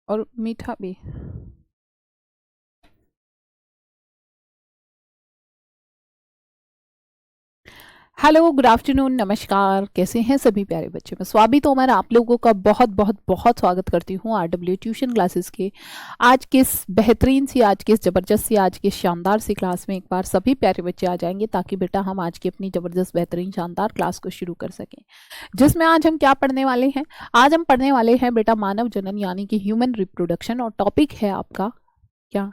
और मीठा भी। हेलो, गुड आफ्टरनून, नमस्कार। कैसे हैं सभी प्यारे बच्चे? मैं स्वाति तोमर आप लोगों का बहुत बहुत बहुत स्वागत करती हूँ RW ट्यूशन क्लासेस के आज के इस बेहतरीन सी, आज के इस जबरदस्त सी, आज के शानदार सी क्लास में एक बार सभी प्यारे बच्चे आ जाएंगे ताकि बेटा हम आज की अपनी जबरदस्त बेहतरीन शानदार क्लास को शुरू कर सकें। जिसमें आज हम क्या पढ़ने वाले हैं? आज हम पढ़ने वाले हैं बेटा मानव जनन यानी कि ह्यूमन रिप्रोडक्शन, और टॉपिक है आपका क्या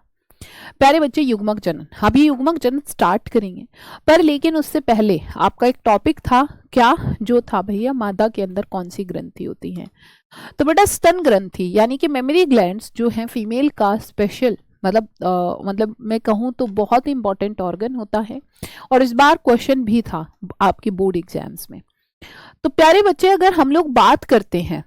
प्यारे बच्चे? युग्मक जनन। अभी युग्मक जनन स्टार्ट करेंगे, पर लेकिन उससे पहले आपका एक टॉपिक था क्या, जो था भैया मादा के अंदर कौन सी ग्रंथि होती है। तो बेटा स्तन ग्रंथि यानी कि मेमोरी ग्लैंड्स जो है फीमेल का स्पेशल मतलब मैं कहूँ तो बहुत ही इंपॉर्टेंट ऑर्गन होता है, और इस बार क्वेश्चन भी था आपके बोर्ड एग्जाम्स में। तो प्यारे बच्चे अगर हम लोग बात करते हैं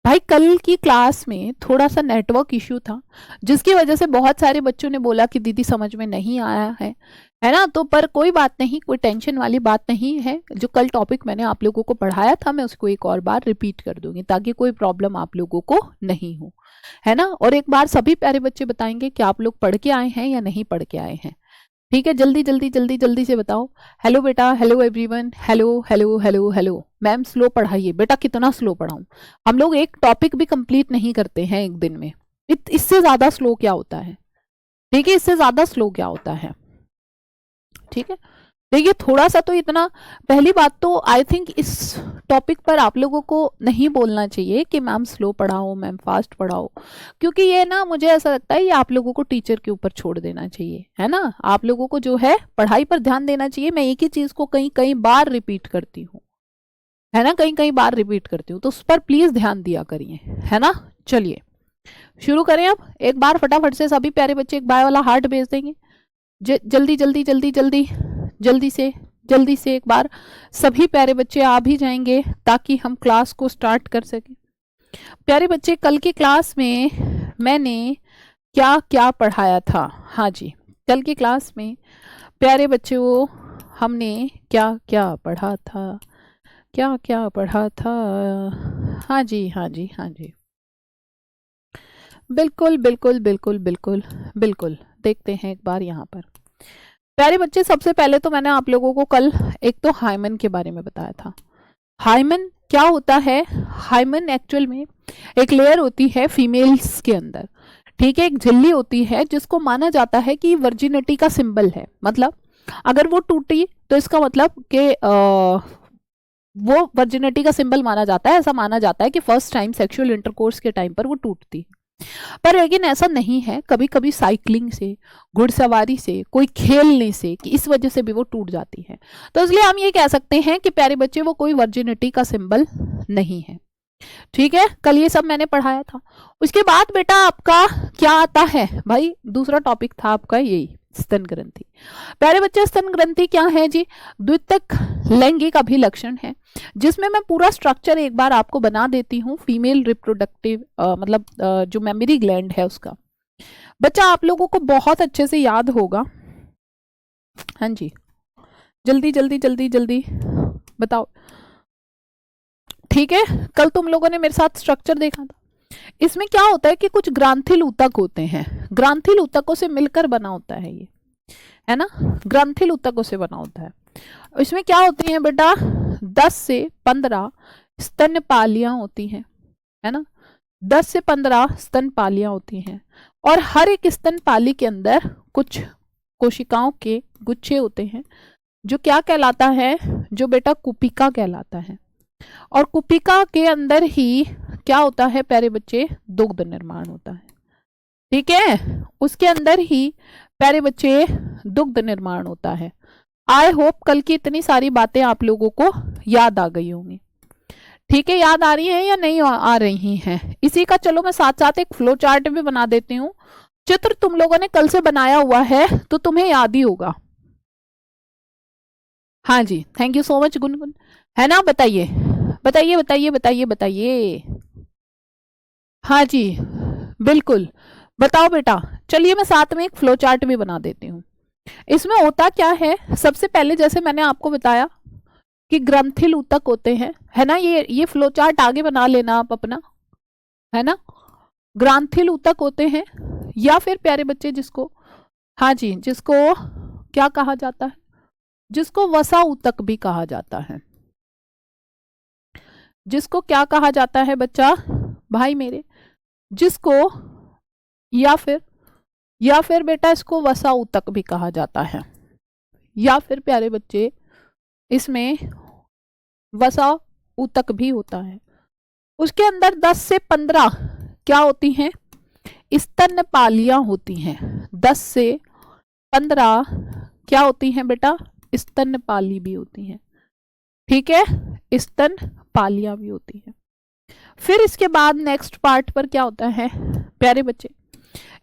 भाई, कल की क्लास में थोड़ा सा नेटवर्क इश्यू था जिसकी वजह से बहुत सारे बच्चों ने बोला कि दीदी समझ में नहीं आया है ना। तो पर कोई बात नहीं, कोई टेंशन वाली बात नहीं है। जो कल टॉपिक मैंने आप लोगों को पढ़ाया था मैं उसको एक और बार रिपीट कर दूंगी ताकि कोई प्रॉब्लम आप लोगों को नहीं हो, है ना। और एक बार सभी प्यारे बच्चे बताएंगे कि आप लोग पढ़ के आए हैं या नहीं पढ़ के आए हैं। ठीक है, जल्दी जल्दी जल्दी जल्दी से बताओ। हेलो बेटा, hello everyone, hello hello hello hello. Ma'am slow पढ़ाइए बेटा। कितना स्लो पढ़ाऊं? हम लोग एक टॉपिक भी कंप्लीट नहीं करते हैं एक दिन में। इससे ज्यादा स्लो क्या होता है? ठीक है, इससे ज्यादा स्लो क्या होता है? ठीक है, देखिए थोड़ा सा तो इतना। पहली बात तो आई थिंक इस टॉपिक पर आप लोगों को नहीं बोलना चाहिए कि मैम स्लो पढ़ाओ, मैम फास्ट पढ़ाओ, क्योंकि ये ना मुझे ऐसा लगता है ये आप लोगों को टीचर के ऊपर छोड़ देना चाहिए, है ना। आप लोगों को जो है पढ़ाई पर ध्यान देना चाहिए। मैं एक ही चीज को कई कई बार रिपीट करती हूँ, है ना, कई कई बार रिपीट करती हूँ, तो उस पर प्लीज ध्यान दिया करिए, है ना। चलिए शुरू करें अब। एक बार फटाफट से सभी प्यारे बच्चे एक बाय वाला हार्ट भेज देंगे। जल्दी जल्दी जल्दी जल्दी जल्दी से एक बार सभी प्यारे बच्चे आ भी जाएंगे ताकि हम क्लास को स्टार्ट कर सकें। प्यारे बच्चे कल की क्लास में मैंने क्या क्या पढ़ाया था? हाँ जी, कल की क्लास में प्यारे बच्चे वो हमने क्या क्या पढ़ा था? क्या क्या पढ़ा था? हाँ जी हाँ जी हाँ जी, बिल्कुल बिल्कुल बिल्कुल बिल्कुल बिल्कुल। देखते हैं एक बार यहाँ पर। प्यारे बच्चे सबसे पहले तो मैंने आप लोगों को कल एक तो हाइमन के बारे में बताया था। हाइमन क्या होता है? हाइमन एक्चुअल में एक लेयर होती है फीमेल्स के अंदर, ठीक है, एक झिल्ली होती है जिसको माना जाता है कि वर्जिनिटी का सिंबल है। मतलब अगर वो टूटी तो इसका मतलब कि वो वर्जिनिटी का सिंबल माना जाता है। ऐसा माना जाता है कि फर्स्ट टाइम सेक्सुअल इंटरकोर्स के टाइम पर वो टूटती है। पर लेकिन ऐसा नहीं है, कभी कभी साइकिलिंग से, घुड़सवारी से, कोई खेलने से कि इस वजह से भी वो टूट जाती है। तो इसलिए हम ये कह सकते हैं कि प्यारे बच्चे वो कोई वर्जिनिटी का सिंबल नहीं है। ठीक है, कल ये सब मैंने पढ़ाया था। उसके बाद बेटा आपका क्या आता है भाई? दूसरा टॉपिक था आपका यही स्तन ग्रंथि। प्यारे बच्चे स्तन ग्रंथि क्या है जी? द्वितीयक लैंगिक अभिलक्षण है जिसमें मैं पूरा स्ट्रक्चर एक बार आपको बना देती हूँ। फीमेल रिप्रोडक्टिव मतलब जो मेमोरी ग्लैंड है उसका बच्चा आप लोगों को बहुत अच्छे से याद होगा। हाँ जी, जल्दी जल्दी जल्दी जल्दी बताओ। ठीक है, कल तुम लोगों ने मेरे साथ स्ट्रक्चर देखा था। इसमें क्या होता है कि कुछ ग्रांथिल ऊतक होते हैं, ग्रांथिल ऊतकों से मिलकर बना होता है ये, है ना। ग्रांथिल ऊतकों से बना होता है। इसमें क्या होती है बेटा? 10 से 15 स्तनपालियां होती हैं, है ना। 10 से 15 स्तनपालियां होती हैं, और हर एक स्तनपाली के अंदर कुछ कोशिकाओं के गुच्छे होते हैं जो क्या कहलाता है? जो बेटा कुपिका कहलाता है। और कुपिका के अंदर ही क्या होता है प्यारे बच्चे? दुग्ध निर्माण होता है। ठीक है, उसके अंदर ही प्यारे बच्चे दुग्ध निर्माण होता है। आई होप कल की इतनी सारी बातें आप लोगों को याद आ गई होंगी। ठीक है, याद आ रही है या नहीं आ रही हैं? इसी का चलो मैं साथ साथ एक फ्लो चार्ट भी बना देती हूँ। चित्र तुम लोगों ने कल से बनाया हुआ है तो तुम्हें याद ही होगा। हाँ जी, thank you so much Gungun, है ना। बताइए बताइए बताइए बताइए बताइए। हाँ जी बिल्कुल, बताओ बेटा। चलिए मैं साथ में एक फ्लो चार्ट भी बना देती हूँ। इसमें होता क्या है? सबसे पहले जैसे मैंने आपको बताया कि ग्रंथिल ऊतक होते हैं, है ना। ये फ्लो चार्ट आगे बना लेना आप अपना। है ना, ग्रांथिल ऊतक होते हैं, या फिर प्यारे बच्चे जिसको, हाँ जी, जिसको क्या कहा जाता है, जिसको वसा ऊतक भी कहा जाता है। जिसको क्या कहा जाता है बच्चा, भाई मेरे, जिसको, या फिर बेटा इसको वसा ऊतक भी कहा जाता है, या फिर प्यारे बच्चे इसमें वसा ऊतक भी होता है। उसके अंदर 10 से 15 क्या होती हैं, स्तनपालियां होती हैं। 10 से 15 क्या होती हैं बेटा, स्तनपाली भी होती हैं। ठीक है, स्तनपालियां भी होती हैं। फिर इसके बाद नेक्स्ट पार्ट पर क्या होता है प्यारे बच्चे,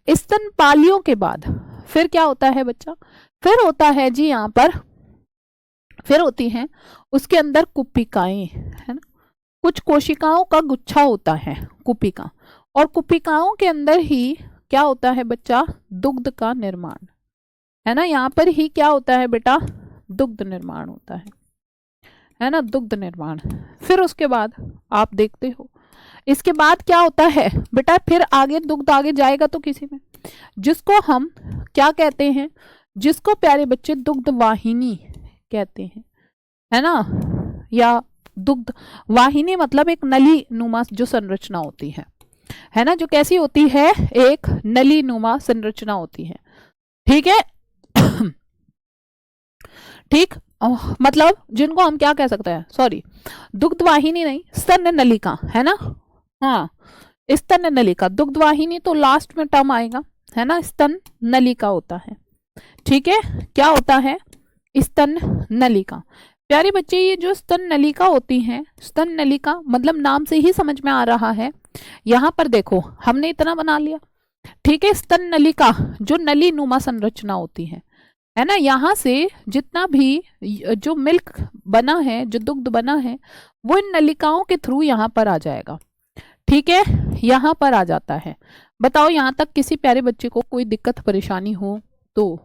स्तनपालियों के बाद फिर क्या होता है बच्चा, फिर होता है जी यहाँ पर, फिर होती हैं उसके अंदर कुपिकाएं, है ना, कुछ कोशिकाओं का गुच्छा होता है कुपिका, और कुपिकाओं के अंदर ही क्या होता है बच्चा, दुग्ध का निर्माण, है ना, यहाँ पर ही क्या होता है बेटा, दुग्ध निर्माण होता है ना, दुग्ध निर्माण। फिर उसके बाद आप देखते हो इसके बाद क्या होता है बेटा, फिर आगे दुग्ध आगे जाएगा तो किसी में, जिसको हम क्या कहते हैं, जिसको प्यारे बच्चे दुग्ध वाहिनी कहते हैं, है ना, या दुग्ध वाहिनी मतलब एक नली नुमा जो संरचना होती है ना, जो कैसी होती है, एक नली नुमा संरचना होती है। ठीक है ठीक, मतलब जिनको हम क्या कह सकते हैं, सॉरी, दुग्ध वाहिनी नहीं, स्तन नलिका, है ना, हाँ, स्तन नलिका, दुग्ध वाहिनी तो लास्ट में टर्म आएगा, है ना, स्तन नलिका होता है। ठीक है, क्या होता है, स्तन नलिका। प्यारे बच्चे ये जो स्तन नलिका होती है, स्तन नलिका मतलब नाम से ही समझ में आ रहा है, यहाँ पर देखो हमने इतना बना लिया। ठीक है, स्तन नलिका जो नली नुमा संरचना होती है ना, यहाँ से जितना भी जो मिल्क बना है, जो दुग्ध बना है, वो इन नलिकाओं के थ्रू यहाँ पर आ जाएगा। ठीक है, यहाँ पर आ जाता है। बताओ यहाँ तक किसी प्यारे बच्चे को कोई दिक्कत परेशानी हो तो,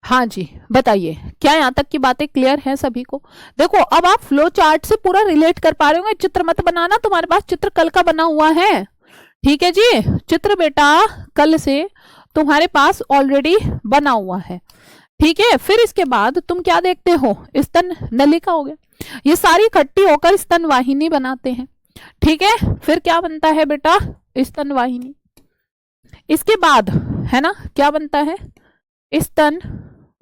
हाँ जी बताइए, क्या यहाँ तक की बातें क्लियर है सभी को। देखो अब आप फ्लो चार्ट से पूरा रिलेट कर पा रहे हो, चित्र मत बनाना, तुम्हारे पास चित्र कल का बना हुआ है। ठीक है जी, चित्र बेटा कल से तुम्हारे पास ऑलरेडी बना हुआ है। ठीक है, फिर इसके बाद तुम क्या देखते हो, स्तन नलिका हो गया, ये सारी इकट्ठी होकर स्तन वाहिनी बनाते हैं। ठीक है, फिर क्या बनता है बेटा, स्तन वाहिनी। इसके बाद है ना क्या बनता है, स्तन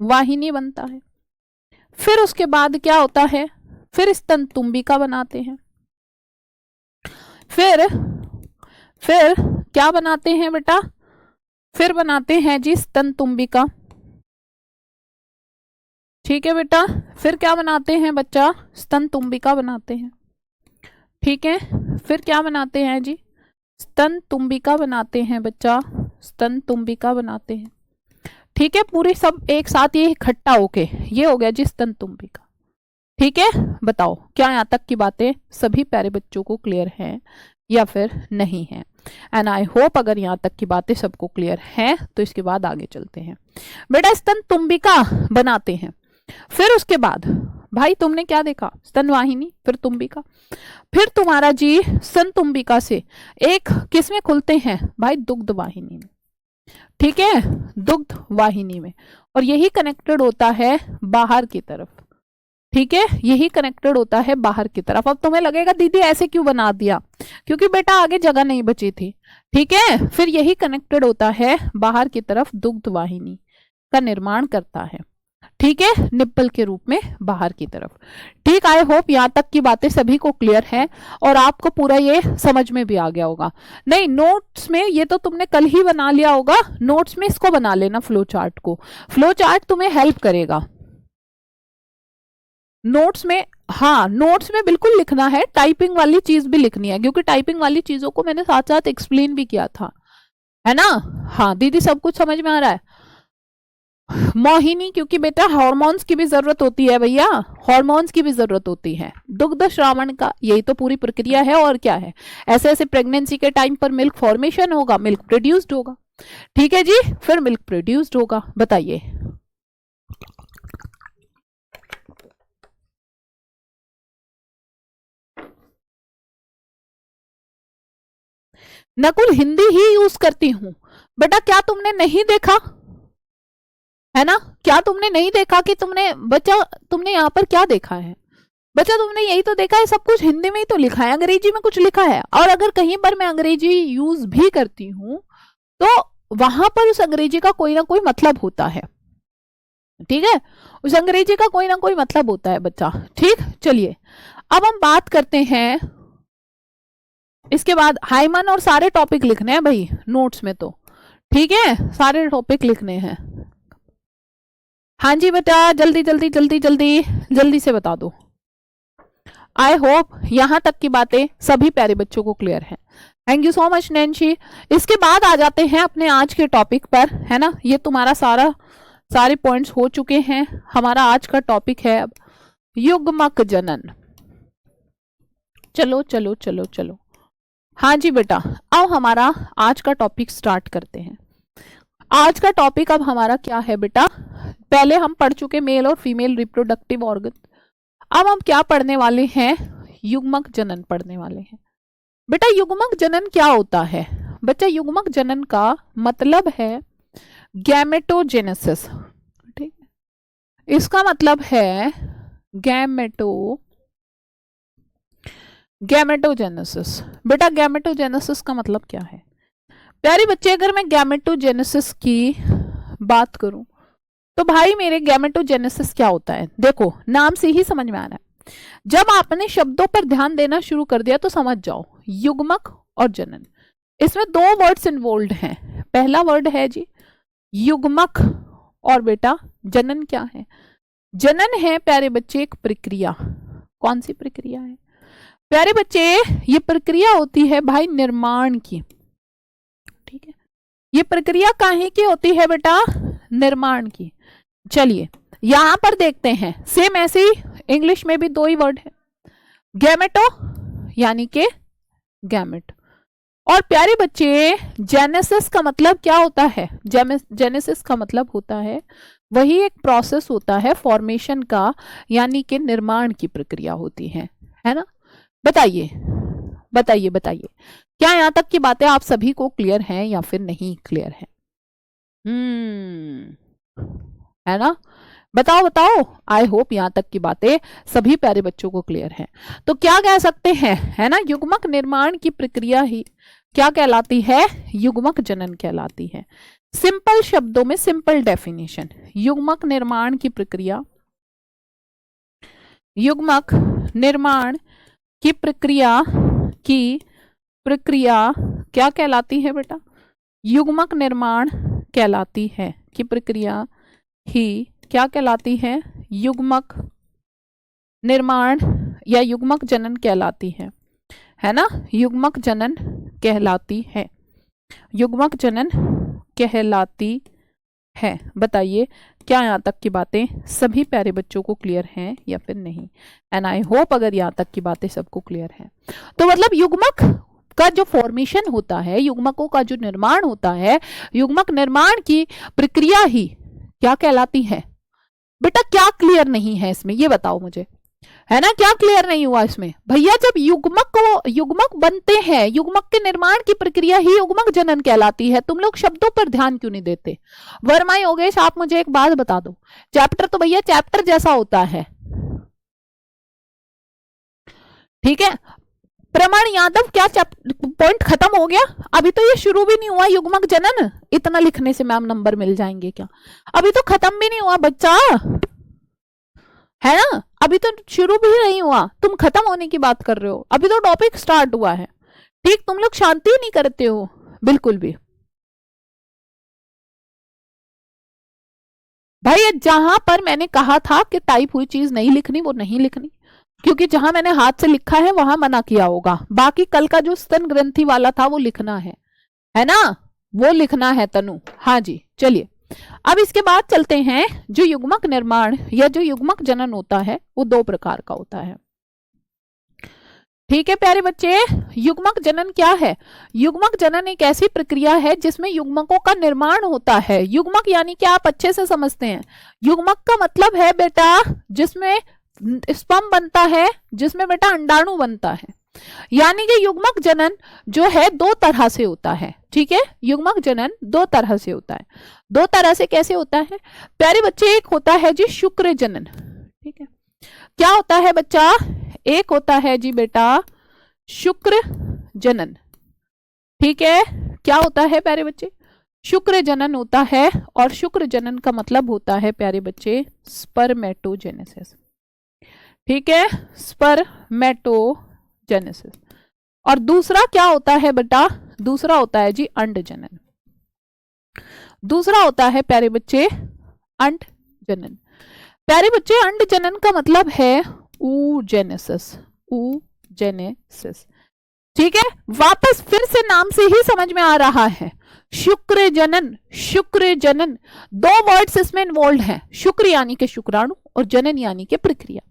वाहिनी बनता है। फिर उसके बाद क्या होता है, फिर स्तन तुम्बिका बनाते हैं। फिर क्या बनाते हैं बेटा, फिर बनाते हैं जी स्तन तुम्बिका। ठीक है बेटा, फिर क्या बनाते हैं बच्चा, स्तन तुम्बिका बनाते हैं। ठीक है, फिर क्या बनाते हैं जी, स्तन तुम्बिका बनाते हैं बच्चा, स्तन तुम्बिका बनाते हैं। ठीक है, पूरी सब एक साथ ये इकट्ठा होके ये हो गया जी स्तन तुम्बिका। ठीक है, बताओ क्या यहाँ तक की बातें सभी प्यारे बच्चों को क्लियर हैं या फिर नहीं है। एंड आई होप अगर यहाँ तक की बातें सबको क्लियर है तो इसके बाद आगे चलते हैं। बेटा स्तन तुम्बिका बनाते हैं, फिर उसके बाद भाई तुमने क्या देखा, स्तन वाहिनी, फिर तुम्बिका, फिर तुम्हारा जी स्तन तुम्बिका से एक किस में खुलते हैं भाई, दुग्ध वाहिनी में। ठीक है, दुग्ध वाहिनी में, और यही कनेक्टेड होता है बाहर की तरफ। ठीक है, यही कनेक्टेड होता है बाहर की तरफ। अब तुम्हें लगेगा दीदी ऐसे क्यों बना दिया, क्योंकि बेटा आगे जगह नहीं बची थी। ठीक है, फिर यही कनेक्टेड होता है बाहर की तरफ, दुग्ध वाहिनी का निर्माण करता है। ठीक है, निप्पल के रूप में बाहर की तरफ। ठीक, आई होप यहाँ तक की बातें सभी को क्लियर है और आपको पूरा ये समझ में भी आ गया होगा। नहीं, नोट्स में ये तो तुमने कल ही बना लिया होगा, नोट्स में इसको बना लेना, फ्लो चार्ट को। फ्लो चार्ट तुम्हें हेल्प करेगा नोट्स में। हाँ, नोट्स में बिल्कुल लिखना है, टाइपिंग वाली चीज भी लिखनी है, क्योंकि टाइपिंग वाली चीजों को मैंने साथ साथ एक्सप्लेन भी किया था, है ना। हाँ दीदी, सब कुछ समझ में आ रहा है। मोहिनी, क्योंकि बेटा हार्मोन्स की भी जरूरत होती है भैया, हार्मोन्स की भी जरूरत होती है। दुग्ध श्रावण का यही तो पूरी प्रक्रिया है, और क्या है, ऐसे ऐसे प्रेगनेंसी के टाइम पर मिल्क फॉर्मेशन होगा, मिल्क प्रोड्यूस्ड होगा। ठीक है जी, फिर मिल्क प्रोड्यूस्ड होगा। बताइए नकुल हिंदी ही यूज करती हूं। बेटा क्या तुमने नहीं देखा, है ना, क्या तुमने नहीं देखा कि तुमने यहाँ पर क्या देखा है बच्चा, तुमने यही तो देखा है, सब कुछ हिंदी में ही तो लिखा है, अंग्रेजी में कुछ लिखा है। और अगर कहीं पर मैं अंग्रेजी यूज भी करती हूं तो वहां पर उस अंग्रेजी का कोई ना कोई मतलब होता है, ठीक है, उस अंग्रेजी का कोई ना कोई मतलब होता है बच्चा, ठीक। चलिए अब हम बात करते हैं, इसके बाद हाइमन और सारे टॉपिक लिखने हैं भाई नोट्स में, तो ठीक है, सारे टॉपिक लिखने हैं। हाँ जी बेटा, जल्दी जल्दी जल्दी जल्दी जल्दी से बता दो। आई होप यहां तक की बातें सभी प्यारे बच्चों को क्लियर है। Thank you so much Nancy. इसके बाद आ जाते हैं अपने आज के टॉपिक पर, है ना, ये तुम्हारा सारे पॉइंट्स हो चुके हैं। हमारा आज का टॉपिक है अब युग्मक जनन। चलो चलो चलो चलो, हाँ जी बेटा, अब हमारा आज का टॉपिक स्टार्ट करते हैं। आज का टॉपिक अब हमारा क्या है बेटा, पहले हम पढ़ चुके मेल और फीमेल रिप्रोडक्टिव ऑर्गन, अब हम क्या पढ़ने वाले हैं, युग्मक जनन पढ़ने वाले हैं। बेटा युग्मक जनन क्या होता है बच्चा, युग्मक जनन का मतलब है गैमेटोजेनेसिस, ठीक, इसका मतलब है गैमेटोजेनेसिस। बेटा गैमेटोजेनेसिस का मतलब क्या है प्यारे बच्चे, अगर मैं गैमेटोजेनेसिस की बात करूं तो भाई मेरे गैमेटोजेनेसिस क्या होता है, देखो नाम से ही समझ में आ रहा है। जब आपने शब्दों पर ध्यान देना शुरू कर दिया तो समझ जाओ, युग्मक और जनन, इसमें दो वर्ड्स इन्वॉल्व हैं। पहला वर्ड है जी युग्मक, और बेटा जनन क्या है, जनन है प्यारे बच्चे एक प्रक्रिया। कौन सी प्रक्रिया है प्यारे बच्चे, ये प्रक्रिया होती है भाई निर्माण की, ठीक है, ये प्रक्रिया काहे की होती है बेटा, निर्माण की। चलिए यहां पर देखते हैं, सेम ऐसे ही इंग्लिश में भी दो ही वर्ड है, गैमेटो यानी के गैमेट, और प्यारे बच्चे जेनेसिस का मतलब क्या होता है, जेनेसिस का मतलब होता है वही एक प्रोसेस होता है फॉर्मेशन का, यानी कि निर्माण की प्रक्रिया होती है ना। बताइए बताइए बताइए, क्या यहां तक की बातें आप सभी को क्लियर हैं या फिर नहीं क्लियर है? है ना, बताओ बताओ। आई होप यहां तक की बातें सभी प्यारे बच्चों को क्लियर है। तो क्या कह सकते हैं, है ना, युग्मक निर्माण की प्रक्रिया ही क्या कहलाती है, युग्मक जनन कहलाती है। सिंपल शब्दों में सिंपल डेफिनेशन, युग्मक निर्माण की प्रक्रिया, युग्मक निर्माण की प्रक्रिया क्या कहलाती है बेटा, युग्मक निर्माण कहलाती है, की प्रक्रिया ही क्या कहलाती है, युग्मक निर्माण या युग्मक जनन कहलाती है ना, युग्मक जनन कहलाती है, युग्मक जनन कहलाती है। बताइए क्या यहाँ तक की बातें सभी प्यारे बच्चों को क्लियर हैं या फिर नहीं? एंड आई होप अगर यहाँ तक की बातें सबको क्लियर हैं, तो मतलब युग्मक का जो फॉर्मेशन होता है, युग्मकों का जो निर्माण होता है, युग्मक निर्माण की प्रक्रिया ही क्या कहलाती है। बेटा क्या क्लियर नहीं है इसमें, ये बताओ मुझे, है ना, क्या क्लियर नहीं हुआ इसमें भैया? जब युग्मक बनते हैं, युग्मक के निर्माण की प्रक्रिया ही युग्मक जनन कहलाती है। तुम लोग शब्दों पर ध्यान क्यों नहीं देते? वर्मा योगेश आप मुझे एक बात बता दो, चैप्टर तो भैया चैप्टर जैसा होता है, ठीक है। प्रमाण यादव क्या पॉइंट खत्म हो गया? अभी तो ये शुरू भी नहीं हुआ युग्मक जनन, इतना लिखने से मैम नंबर मिल जाएंगे क्या? अभी तो खत्म भी नहीं हुआ बच्चा, है ना, अभी तो शुरू भी नहीं हुआ, तुम खत्म होने की बात कर रहे हो, अभी तो टॉपिक स्टार्ट हुआ है, ठीक। तुम लोग शांति नहीं करते हो बिल्कुल भी भाई। जहां पर मैंने कहा था कि टाइप हुई चीज नहीं लिखनी, वो नहीं लिखनी, क्योंकि जहां मैंने हाथ से लिखा है वहां मना किया होगा। बाकी कल का जो स्तन ग्रंथि वाला था वो लिखना है ना, वो लिखना है तनु। हाँ जी चलिए, अब इसके बाद चलते हैं, जो युग्मक निर्माण या जो युग्मक जनन होता है वो दो प्रकार का होता है, ठीक है प्यारे बच्चे। युग्मक जनन क्या है? युग्मक जनन एक ऐसी प्रक्रिया है जिसमें युग्मकों का निर्माण होता है। युग्मक यानी कि आप अच्छे से समझते हैं, युग्मक का मतलब है बेटा जिसमें स्पर्म बनता है, जिसमें बेटा अंडाणु बनता है, यानी कि युग्मक जनन जो है दो तरह से होता है, ठीक है, युग्मक जनन दो तरह से होता है। दो तरह से कैसे होता है प्यारे बच्चे? एक होता है जी शुक्र जनन, ठीक है, क्या होता है बच्चा? एक होता है जी बेटा शुक्र जनन, ठीक है, क्या होता है प्यारे बच्चे? शुक्र जनन होता है, और शुक्र जनन का मतलब होता है प्यारे बच्चे स्पर्मेटोजेनेसिस, ठीक है, स्पर्मेटोजेनेसिस। और दूसरा क्या होता है बेटा? दूसरा होता है जी अंड जनन, दूसरा होता है प्यारे बच्चे अंड जनन। प्यारे बच्चे अंड जनन का मतलब है oogenesis, oogenesis, ठीक है। वापस फिर से नाम से ही समझ में आ रहा है, शुक्र जनन, शुक्र जनन, दो वर्ड्स इसमें इन्वॉल्व हैं, शुक्र यानी के शुक्राणु और जनन यानी के प्रक्रिया,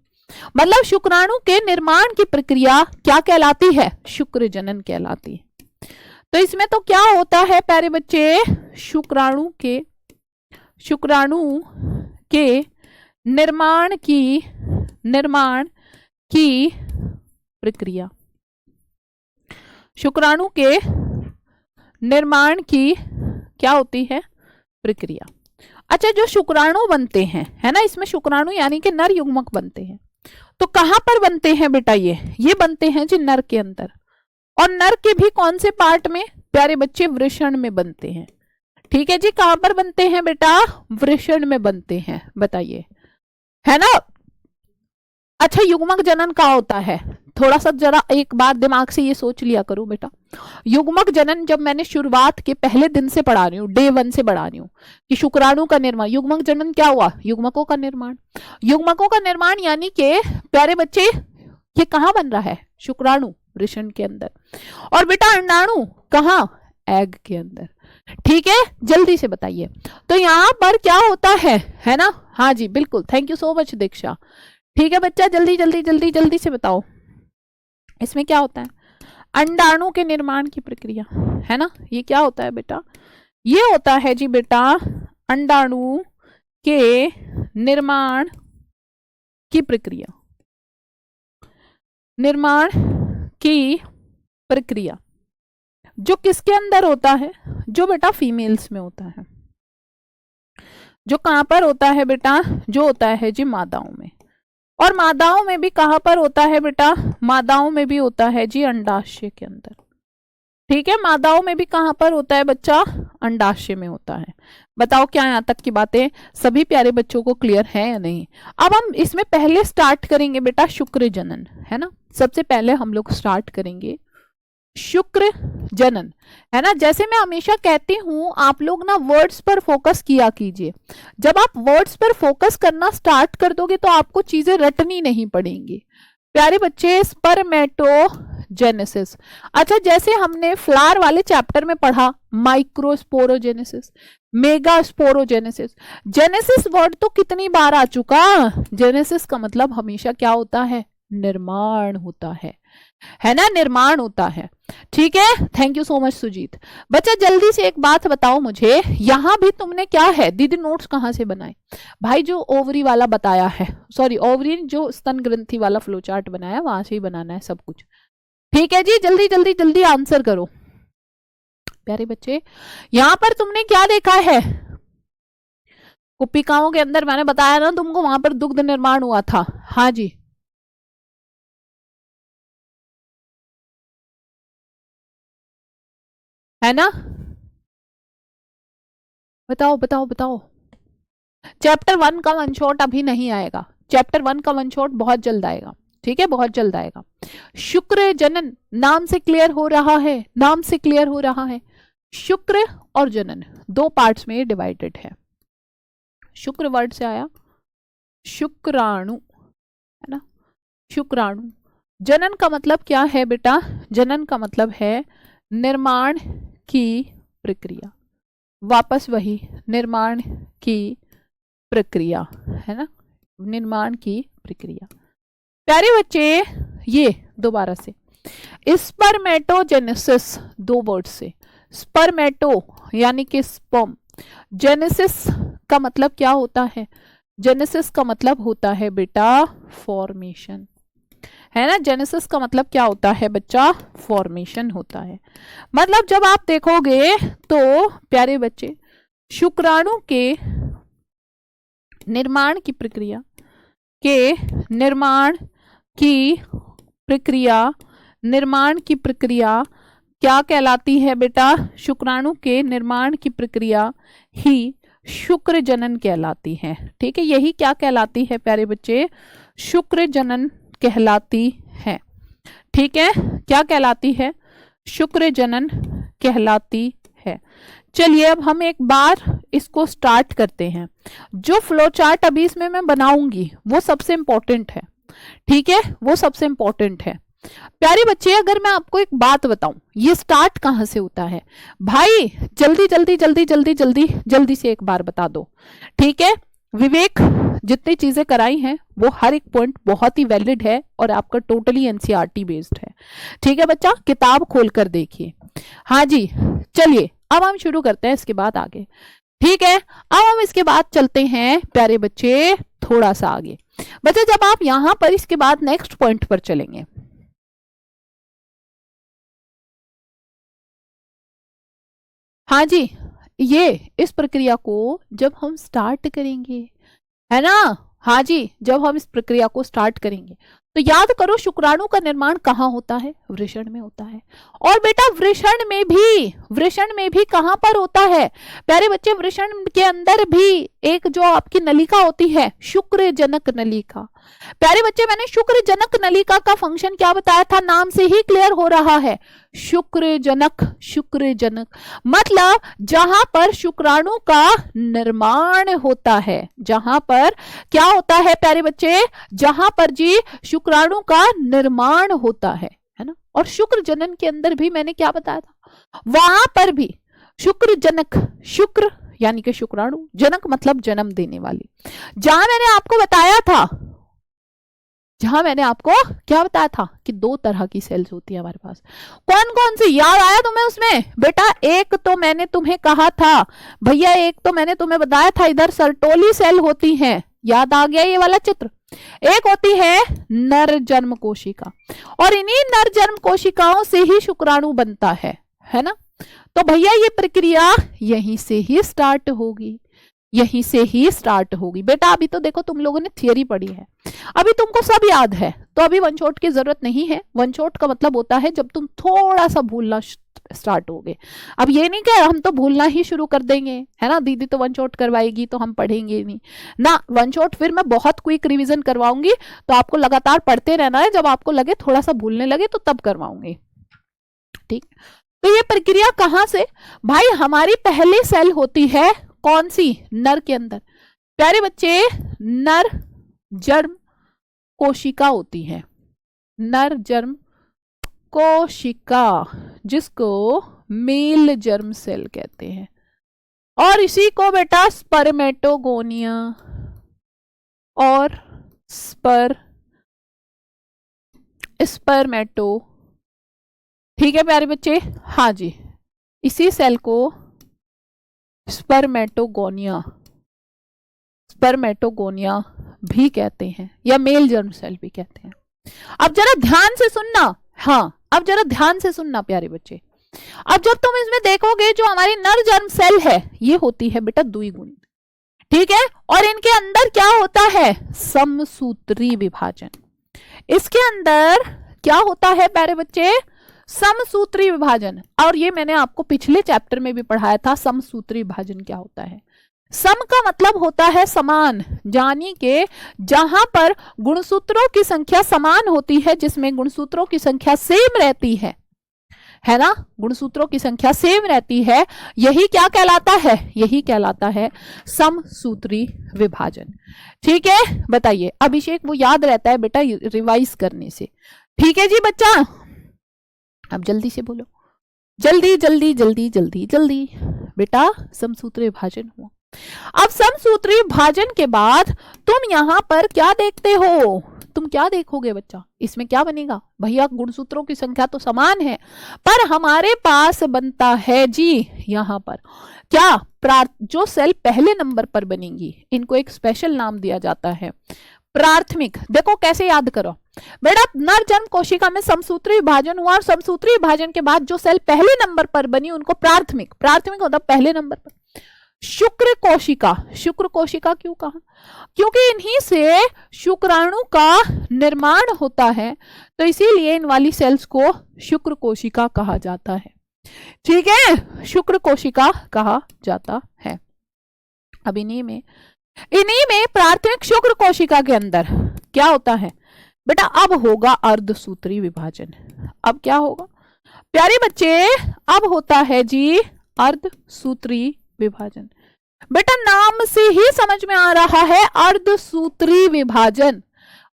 मतलब शुक्राणु के निर्माण की प्रक्रिया क्या कहलाती है? शुक्र जनन कहलाती है। तो इसमें तो क्या होता है प्यारे बच्चे? शुक्राणु के निर्माण की प्रक्रिया, शुक्राणु के निर्माण की क्या होती है? प्रक्रिया। अच्छा, जो शुक्राणु बनते हैं, है ना, इसमें शुक्राणु यानी कि नर युग्मक बनते हैं, तो कहां पर बनते हैं बेटा? ये बनते हैं जी नर के अंदर, और नर के भी कौन से पार्ट में प्यारे बच्चे? वृषण में बनते हैं, ठीक है जी। कहां पर बनते हैं बेटा? वृषण में बनते हैं, बताइए, है ना। अच्छा, युग्मक जनन क्या होता है? थोड़ा सा जरा एक बात दिमाग से ये सोच लिया करो बेटा, युग्मक जनन जब मैंने शुरुआत के पहले दिन से पढ़ा रही हूँ, डे 1 से पढ़ा रही हूँ कि शुक्राणु का निर्माण, युग्मक जनन क्या हुआ? युग्मकों का निर्माण, युग्मकों का निर्माण यानी कि प्यारे बच्चे ये कहाँ बन रहा है? शुक्राणु वृषण के अंदर, और बेटा अंडाणु कहाँ? एग के अंदर, ठीक है, जल्दी से बताइए। तो यहाँ पर क्या होता है ना? हाँ जी बिल्कुल, थैंक यू सो मच दीक्षा, ठीक है बच्चा, जल्दी जल्दी जल्दी जल्दी से बताओ, इसमें क्या होता है? अंडाणु के निर्माण की प्रक्रिया, है ना। ये क्या होता है बेटा? ये होता है जी बेटा अंडाणु के निर्माण की प्रक्रिया, निर्माण की प्रक्रिया जो किसके अंदर होता है? जो बेटा फीमेल्स में होता है, जो कहां पर होता है बेटा? जो होता है जी मादाओं में, और मादाओं में भी कहां पर होता है बेटा? मादाओं में भी होता है जी अंडाशय के अंदर, ठीक है। मादाओं में भी कहां पर होता है बच्चा? अंडाशय में होता है। बताओ क्या यहां तक की बातें सभी प्यारे बच्चों को क्लियर है या नहीं? अब हम इसमें पहले स्टार्ट करेंगे बेटा शुक्र जनन, है ना। सबसे पहले हम लोग स्टार्ट करेंगे शुक्र जनन, है ना। जैसे मैं हमेशा कहती हूं, आप लोग ना वर्ड्स पर फोकस किया कीजिए। जब आप वर्ड्स पर फोकस करना स्टार्ट कर दोगे तो आपको चीजें रटनी नहीं पड़ेंगी प्यारे बच्चे। स्पर्मेटोजेनेसिस, अच्छा जैसे हमने फ्लावर वाले चैप्टर में पढ़ा माइक्रोस्पोरोजेनेसिस, मेगास्पोरोजेनेसिस, जेनेसिस वर्ड तो कितनी बार आ चुका। जेनेसिस का मतलब हमेशा क्या होता है? निर्माण होता है ना, निर्माण होता है, ठीक है। Thank you so much Sujit. बच्चा जल्दी से एक बात बताओ मुझे, यहां भी तुमने क्या है दीदी नोट्स कहां से बनाए? भाई जो ओवरी वाला बताया है, सॉरी ओवरी जो स्तन ग्रंथि वाला फ्लो चार्ट बनाया वहां से ही बनाना है सब कुछ, ठीक है जी। जल्दी जल्दी जल्दी आंसर करो प्यारे बच्चे। यहां पर तुमने क्या देखा है? कुपिकाओं के अंदर मैंने बताया ना तुमको, वहां पर दुग्ध निर्माण हुआ था। हाँ जी, है ना, बताओ बताओ बताओ। चैप्टर 1 का वन शॉट अभी नहीं आएगा, चैप्टर 1 का वन शॉट बहुत जल्द आएगा, ठीक है, बहुत जल्द आएगा। शुक्र जनन नाम से क्लियर हो रहा है, नाम से क्लियर हो रहा है। शुक्र और जनन दो पार्ट्स में डिवाइडेड है। शुक्र वर्ड से आया शुक्राणु, है ना, शुक्राणु। जनन का मतलब क्या है बेटा? जनन का मतलब है निर्माण की प्रक्रिया, वापस वही निर्माण की प्रक्रिया, है ना, निर्माण की प्रक्रिया। प्यारे बच्चे ये दोबारा से स्पर्मेटोजेनेसिस दो वर्ड से, स्पर्मेटो यानी कि स्पर्म, जेनेसिस का मतलब क्या होता है? जेनेसिस का मतलब होता है बेटा फॉर्मेशन, है ना। जेनेसिस का मतलब क्या होता है बच्चा, फॉर्मेशन होता है। मतलब जब आप देखोगे तो प्यारे बच्चे, शुक्राणु के निर्माण की प्रक्रिया क्या कहलाती है बेटा, शुक्राणु के निर्माण की प्रक्रिया ही शुक्र जनन कहलाती है। ठीक है, यही क्या कहलाती है प्यारे बच्चे, शुक्र जनन कहलाती है। ठीक है, क्या कहलाती है, शुक्र जनन कहलाती है। चलिए अब हम एक बार इसको स्टार्ट करते हैं। जो फ्लो चार्ट अभी इसमें मैं बनाऊंगी वो सबसे इंपॉर्टेंट है। ठीक है, वो सबसे इंपॉर्टेंट है। प्यारे बच्चे, अगर मैं आपको एक बात बताऊं, ये स्टार्ट कहां से होता है भाई, जल्दी जल्दी जल्दी जल्दी जल्दी जल्दी से एक बार बता दो। ठीक है, विवेक जितनी चीजें कराई हैं वो हर एक पॉइंट बहुत ही वैलिड है और आपका टोटली एनसीईआरटी बेस्ड है। ठीक है बच्चा, किताब खोलकर देखिए। हाँ जी, चलिए अब हम शुरू करते हैं इसके बाद आगे। ठीक है, अब हम इसके बाद चलते हैं प्यारे बच्चे थोड़ा सा आगे। बच्चे जब आप यहां पर इसके बाद नेक्स्ट पॉइंट पर चलेंगे, हाँ जी, ये इस प्रक्रिया को जब हम स्टार्ट करेंगे, है ना, हाँ जी, जब हम इस प्रक्रिया को स्टार्ट करेंगे तो याद करो शुक्राणु का निर्माण कहाँ होता है, वृषण में होता है। और बेटा वृषण में भी कहां पर होता है प्यारे बच्चे, वृषण के अंदर भी एक जो आपकी नलिका होती है, शुक्र जनक नलिका। प्यारे बच्चे, मैंने शुक्र जनक नलिका का फंक्शन क्या बताया था, नाम से ही क्लियर हो रहा है, शुक्र जनक मतलब जहां पर शुक्राणु का निर्माण होता है, जहां पर क्या होता है प्यारे बच्चे, जहां पर जी शुक्राणु का निर्माण होता है ना। और शुक्र जनन के अंदर भी मैंने क्या बताया था, वहां पर भी शुक्र जनक, शुक्र यानी कि शुक्राणु, जनक मतलब जन्म देने वाली। जहां मैंने आपको क्या बताया था कि दो तरह की सेल्स होती है हमारे पास। कौन कौन सी याद आया तुम्हें उसमें बेटा, एक तो मैंने तुम्हें कहा था भैया, एक तो मैंने तुम्हें बताया था इधर सर्टोली सेल होती है, याद आ गया ये वाला चित्र। एक होती है नर जन्म कोशिका, और इन्हीं नर जन्म कोशिकाओं से ही शुक्राणु बनता है ना। तो भैया ये प्रक्रिया यहीं से ही स्टार्ट होगी बेटा। अभी तो देखो तुम लोगों ने थियरी पढ़ी है, अभी तुमको सब याद है, तो अभी वन शॉट की जरूरत नहीं है। वन शॉट का मतलब होता है जब तुम थोड़ा सा भूलना स्टार्ट हो गए। अब ये नहीं कि हम तो भूलना ही शुरू कर देंगे, है ना, दीदी तो वन शॉट करवाएगी तो हम पढ़ेंगे नहीं ना। वन शॉट फिर मैं बहुत क्विक रिवीजन करवाऊंगी, तो आपको लगातार पढ़ते रहना है, जब आपको लगे थोड़ा सा भूलने लगे तो तब करवाऊंगी। ठीक, तो ये प्रक्रिया कहां से भाई, हमारी पहली सेल होती है कौन सी, नर के अंदर प्यारे बच्चे, नर जन्म कोशिका होती है, नर जन्म कोशिका, जिसको मेल जर्म सेल कहते हैं। और इसी को बेटा स्पर्मेटोगोनिया और स्पर्मेटो, ठीक है प्यारे बच्चे, हाँ जी, इसी सेल को स्पर्मेटोगोनिया भी कहते हैं, या मेल जर्म सेल भी कहते हैं। अब जरा ध्यान से सुनना, हाँ अब जरा ध्यान से सुनना प्यारे बच्चे। अब जब तुम इसमें देखोगे जो हमारी नर जर्म सेल है, ये होती है बेटा द्विगुणित, ठीक है, और इनके अंदर क्या होता है, समसूत्री विभाजन। इसके अंदर क्या होता है प्यारे बच्चे, समसूत्री विभाजन। और ये मैंने आपको पिछले चैप्टर में भी पढ़ाया था, समसूत्री विभाजन क्या होता है। सम का मतलब होता है समान, यानी कि जहां पर गुणसूत्रों की संख्या समान होती है, जिसमें गुणसूत्रों की संख्या सेम रहती है ना, गुणसूत्रों की संख्या सेम रहती है, यही क्या कहलाता है, यही कहलाता है समसूत्री विभाजन। ठीक है, बताइए अभिषेक, वो याद रहता है बेटा रिवाइज करने से। ठीक है जी बच्चा, अब जल्दी से बोलो, जल्दी जल्दी जल्दी जल्दी जल्दी बेटा, समसूत्री विभाजन हुआ। अब समसूत्री विभाजन के बाद तुम यहां पर क्या देखते हो, तुम क्या देखोगे बच्चा, इसमें क्या बनेगा भैया, गुणसूत्रों की संख्या तो समान है, पर हमारे पास बनता है जी यहां पर क्या, जो सेल पहले नंबर पर बनेंगी, इनको एक स्पेशल नाम दिया जाता है प्राथमिक, देखो कैसे याद करो बेटा, नर जन्म कोशिका में समसूत्री विभाजन हुआ और समसूत्री विभाजन के बाद जो सेल पहले नंबर पर बनी उनको प्राथमिक, प्राथमिक मतलब पहले नंबर पर। शुक्र कोशिका, शुक्र कोशिका क्यों कहा? क्योंकि इन्हीं से शुक्राणु का निर्माण होता है, तो इसीलिए इन वाली सेल्स को शुक्र कोशिका कहा जाता है। ठीक है, शुक्र कोशिका कहा जाता है। अब इन्हीं में प्राथमिक शुक्र कोशिका के अंदर क्या होता है बेटा? अब होगा अर्धसूत्री विभाजन। अब क्या होगा प्यारे बच्चे? अब होता है जी अर्धसूत्री विभाजन। बेटा नाम से ही समझ में आ रहा है अर्धसूत्री विभाजन।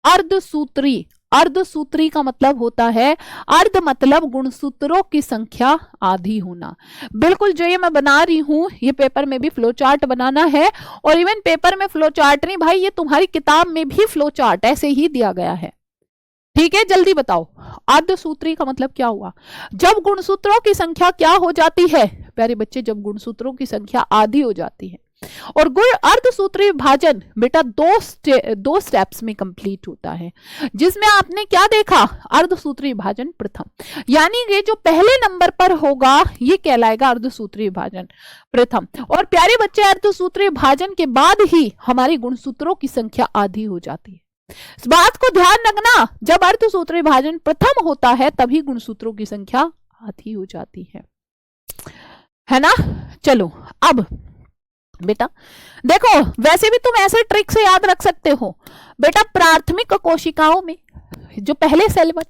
अर्धसूत्री, अर्धसूत्री का मतलब होता है, अर्ध मतलब गुणसूत्रों की संख्या आधी होना। बिल्कुल जो ये मैं बना रही हूं, ये पेपर में भी फ्लो चार्ट बनाना है, और इवन पेपर में फ्लो चार्ट नहीं भाई, ये तुम्हारी किताब में भी फ्लो चार्ट ऐसे ही दिया गया है। ठीक है, जल्दी बताओ अर्धसूत्री का मतलब क्या हुआ? जब गुणसूत्रों की संख्या क्या हो जाती है प्यारे बच्चे? जब गुणसूत्रों की संख्या आधी हो जाती है। और गुण अर्धसूत्री विभाजन बेटा दो स्टेप्स में कंप्लीट होता है, जिसमें आपने क्या देखा? अर्धसूत्री विभाजन प्रथम, यानी कि जो पहले नंबर पर होगा ये कहलाएगा अर्धसूत्री विभाजन प्रथम। और प्यारे बच्चे अर्धसूत्री विभाजन के बाद ही हमारी गुणसूत्रों की संख्या आधी हो जाती है। इस बात को ध्यान रखना, जब अर्धसूत्री विभाजन प्रथम होता है तभी गुणसूत्रों की संख्या आधी हो जाती है ना। चलो अब बेटा देखो, वैसे भी तुम ऐसे ट्रिक से याद रख सकते हो बेटा, प्राथमिक कोशिकाओं में जो पहले सेल बने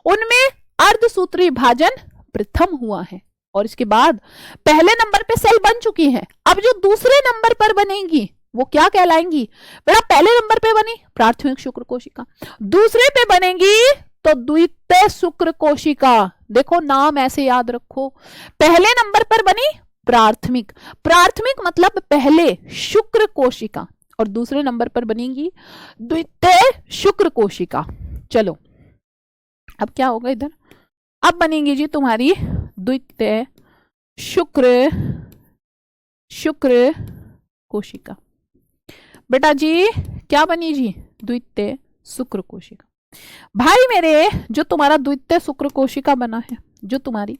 उनमें अर्धसूत्री विभाजन प्रथम हुआ है, और इसके बाद पहले नंबर पे सेल बन चुकी है। अब जो दूसरे नंबर पर बनेंगी वो क्या कहलाएंगी बेटा? पहले नंबर पे बनी प्राथमिक शुक्र कोशिका, दूसरे पे बनेंगी तो द्वितीय शुक्र कोशिका। देखो नाम ऐसे याद रखो, पहले नंबर पर बनी प्राथमिक, प्राथमिक मतलब पहले शुक्र कोशिका, और दूसरे नंबर पर बनेगी द्वितीय शुक्र कोशिका। चलो अब क्या होगा इधर? अब बनेगी जी तुम्हारी द्वितीय शुक्र कोशिका। बेटा जी क्या बनी जी? द्वितीय शुक्र कोशिका। भाई मेरे, जो तुम्हारा द्वितीय शुक्र कोशिका बना है, जो तुम्हारी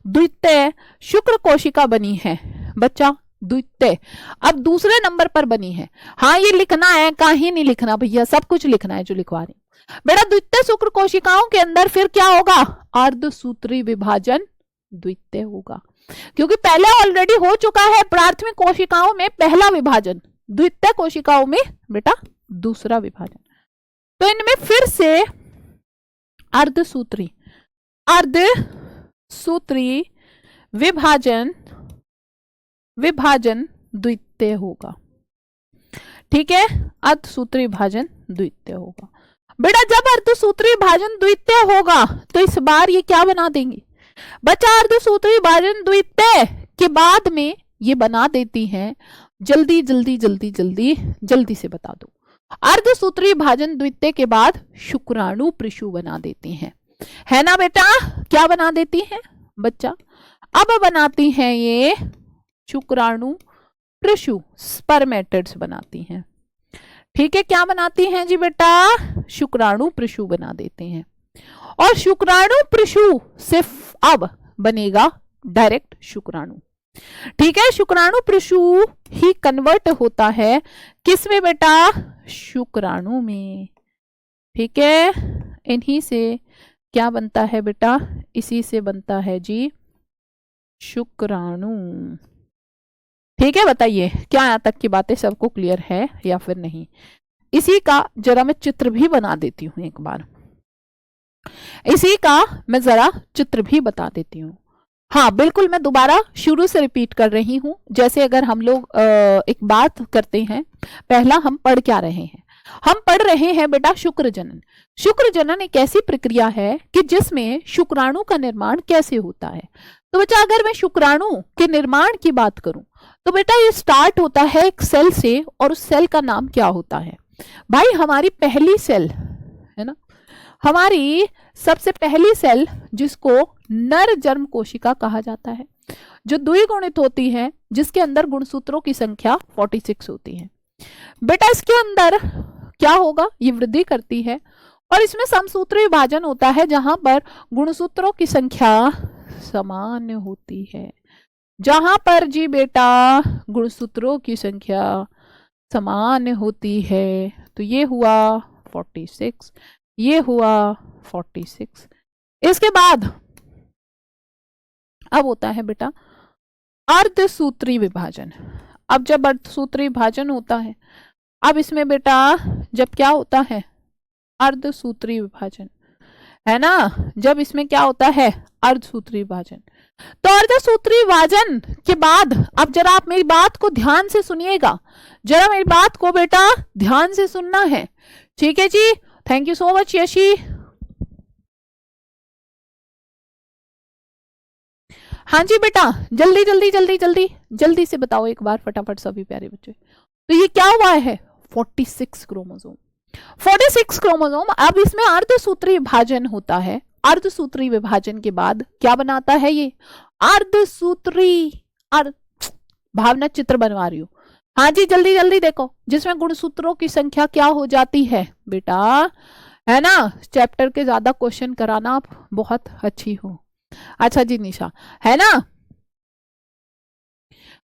द्वितीय शुक्र कोशिका बनी है बच्चा, द्वितीय अब दूसरे नंबर पर बनी है। हाँ ये लिखना है, कहीं नहीं लिखना भैया, सब कुछ लिखना है जो लिखवा रही बेटा। द्वितीय शुक्र कोशिकाओं के अंदर फिर क्या होगा? अर्धसूत्री विभाजन द्वितीय होगा, क्योंकि पहले ऑलरेडी हो चुका है प्राथमिक कोशिकाओं में पहला विभाजन, द्वितीय कोशिकाओं में बेटा दूसरा विभाजन। तो इनमें फिर से अर्धसूत्री विभाजन द्वितीय होगा। ठीक है, अर्धसूत्री विभाजन द्वितीय होगा। बेटा जब अर्धसूत्री विभाजन द्वितीय होगा तो इस बार ये क्या बना देंगे बच्चा? अर्धसूत्री विभाजन द्वितीय के बाद में ये बना देती हैं, जल्दी से बता दो, अर्धसूत्री विभाजन द्वितीय के बाद शुक्राणु प्रशु बना देती हैं, है ना बेटा? क्या बना देती हैं बच्चा? अब बनाती हैं ये शुक्राणु प्रशु, स्पर्मेटिड्स बनाती हैं। ठीक है, क्या बनाती हैं जी बेटा? शुक्राणु प्रशु बना देते हैं, और शुक्राणु प्रशु से अब बनेगा डायरेक्ट शुक्राणु। ठीक है, शुक्राणु प्रशु ही कन्वर्ट होता है किसमें बेटा? शुक्राणु में। ठीक है, इन्हीं से क्या बनता है बेटा? इसी से बनता है जी शुक्राणु। ठीक है, बताइए क्या यहाँ तक की बातें सबको क्लियर है या फिर नहीं? इसी का जरा मैं चित्र भी बना देती हूँ एक बार, इसी का मैं जरा चित्र भी बता देती हूँ। हाँ बिल्कुल, मैं दोबारा शुरू से रिपीट कर रही हूँ। जैसे अगर हम लोग एक बात करते हैं, पहला हम पढ़ क्या रहे हैं? हम पढ़ रहे हैं बेटा शुक्र जनन। शुक्र जनन एक ऐसी प्रक्रिया है कि जिसमें शुक्राणु का निर्माण कैसे होता है। तो बेटा अगर मैं शुक्राणु के निर्माण की बात करूं तो बेटा ये स्टार्ट होता है एक सेल से, और उस सेल का नाम क्या होता है भाई? हमारी पहली सेल है ना, हमारी सबसे पहली सेल जिसको नर जन्म कोशिका कहा जाता है, जो द्विगुणित होती है, जिसके अंदर गुणसूत्रों की संख्या 46 होती है। बेटा इसके अंदर क्या होगा, ये वृद्धि करती है। और इसमें समसूत्री विभाजन होता है जहां पर गुणसूत्रों की संख्या समान होती है। जहां पर जी बेटा गुणसूत्रों की संख्या समान होती है। तो ये हुआ 46, ये हुआ 46। इसके बाद अब होता है बेटा अर्धसूत्री विभाजन। अब जब अर्धसूत्री विभाजन होता है, अब इसमें बेटा जब क्या होता है, अर्धसूत्री विभाजन, है ना, जब इसमें क्या होता है अर्धसूत्री विभाजन, तो अर्धसूत्री विभाजन के बाद अब जरा आप मेरी बात को ध्यान से सुनिएगा, जरा मेरी बात को बेटा ध्यान से सुनना है, ठीक है जी। Thank you so much Yashi. हाँ जी बेटा, जल्दी जल्दी जल्दी जल्दी जल्दी से बताओ एक बार फटाफट सभी प्यारे बच्चे। तो ये क्या हुआ है 46 क्रोमोसोम, 46 क्रोमोसोम। अब इसमें अर्धसूत्री विभाजन होता है। अर्धसूत्री विभाजन के बाद क्या बनाता है ये अर्धसूत्री, भावना चित्र बनवा रही हूं। हाँ जी जल्दी जल्दी देखो, जिसमें गुणसूत्रों की संख्या क्या हो जाती है बेटा, है ना। चैप्टर के ज्यादा क्वेश्चन कराना आप बहुत अच्छी हो। अच्छा जी निशा, है ना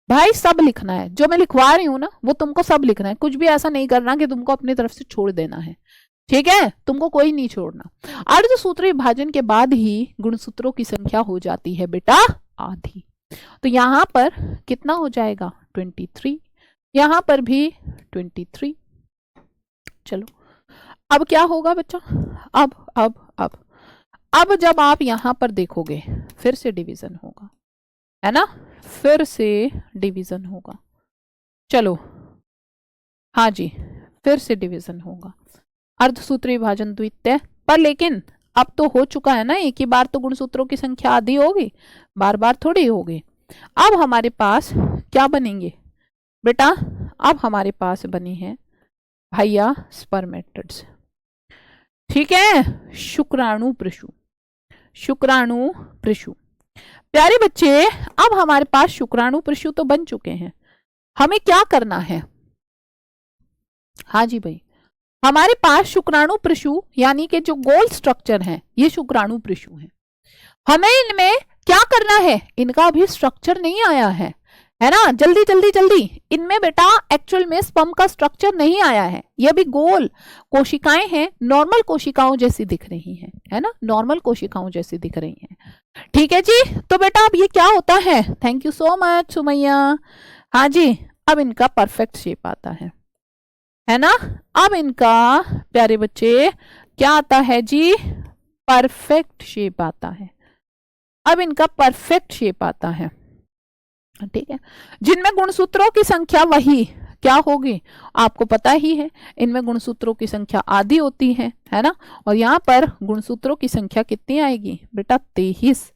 भाई, सब लिखना है जो मैं लिखवा रही हूं ना, वो तुमको सब लिखना है, कुछ भी ऐसा नहीं करना कि तुमको अपनी तरफ से छोड़ देना है, ठीक है, तुमको कोई नहीं छोड़ना। अर्धसूत्री विभाजन के बाद ही गुणसूत्रों की संख्या हो जाती है बेटा आधी। तो यहां पर कितना हो जाएगा 23, यहां पर भी 23। चलो अब क्या होगा बच्चा, अब जब आप यहां पर देखोगे फिर से डिवीजन होगा, है ना, फिर से डिवीजन होगा। चलो हाँ जी, फिर से डिवीजन होगा, अर्धसूत्री विभाजन द्वितीय पर। लेकिन अब तो हो चुका है ना, एक ही बार तो गुणसूत्रों की संख्या आधी होगी, बार बार थोड़ी होगी। अब हमारे पास क्या बनेंगे बेटा, अब हमारे पास बनी है भैया स्पर्मेटिड्स, ठीक है, शुक्राणु प्रशु, शुक्राणु प्रशु। प्यारे बच्चे अब हमारे पास शुक्राणु प्रशु तो बन चुके हैं, हमें क्या करना है, हाँ जी भाई, हमारे पास शुक्राणु प्रशु यानी कि जो गोल स्ट्रक्चर है ये शुक्राणु प्रशु है। हमें इनमें क्या करना है, इनका अभी स्ट्रक्चर नहीं आया है ना, जल्दी जल्दी जल्दी, इनमें बेटा एक्चुअल में स्पर्म का स्ट्रक्चर नहीं आया है, ये भी गोल कोशिकाएं हैं, नॉर्मल कोशिकाओं जैसी दिख रही हैं, है ना, नॉर्मल कोशिकाओं जैसी दिख रही हैं, ठीक है जी। तो बेटा अब ये क्या होता है, thank you so much Sumaiya, हाँ जी, अब इनका परफेक्ट शेप आता है ना, अब इनका प्यारे बच्चे क्या आता है जी, परफेक्ट शेप आता है, अब इनका परफेक्ट शेप आता है, ठीक है, जिनमें गुणसूत्रों की संख्या वही क्या होगी आपको पता ही है, इनमें गुणसूत्रों की संख्या आधी होती है ना, और यहाँ पर गुणसूत्रों की संख्या कितनी आएगी बेटा 23,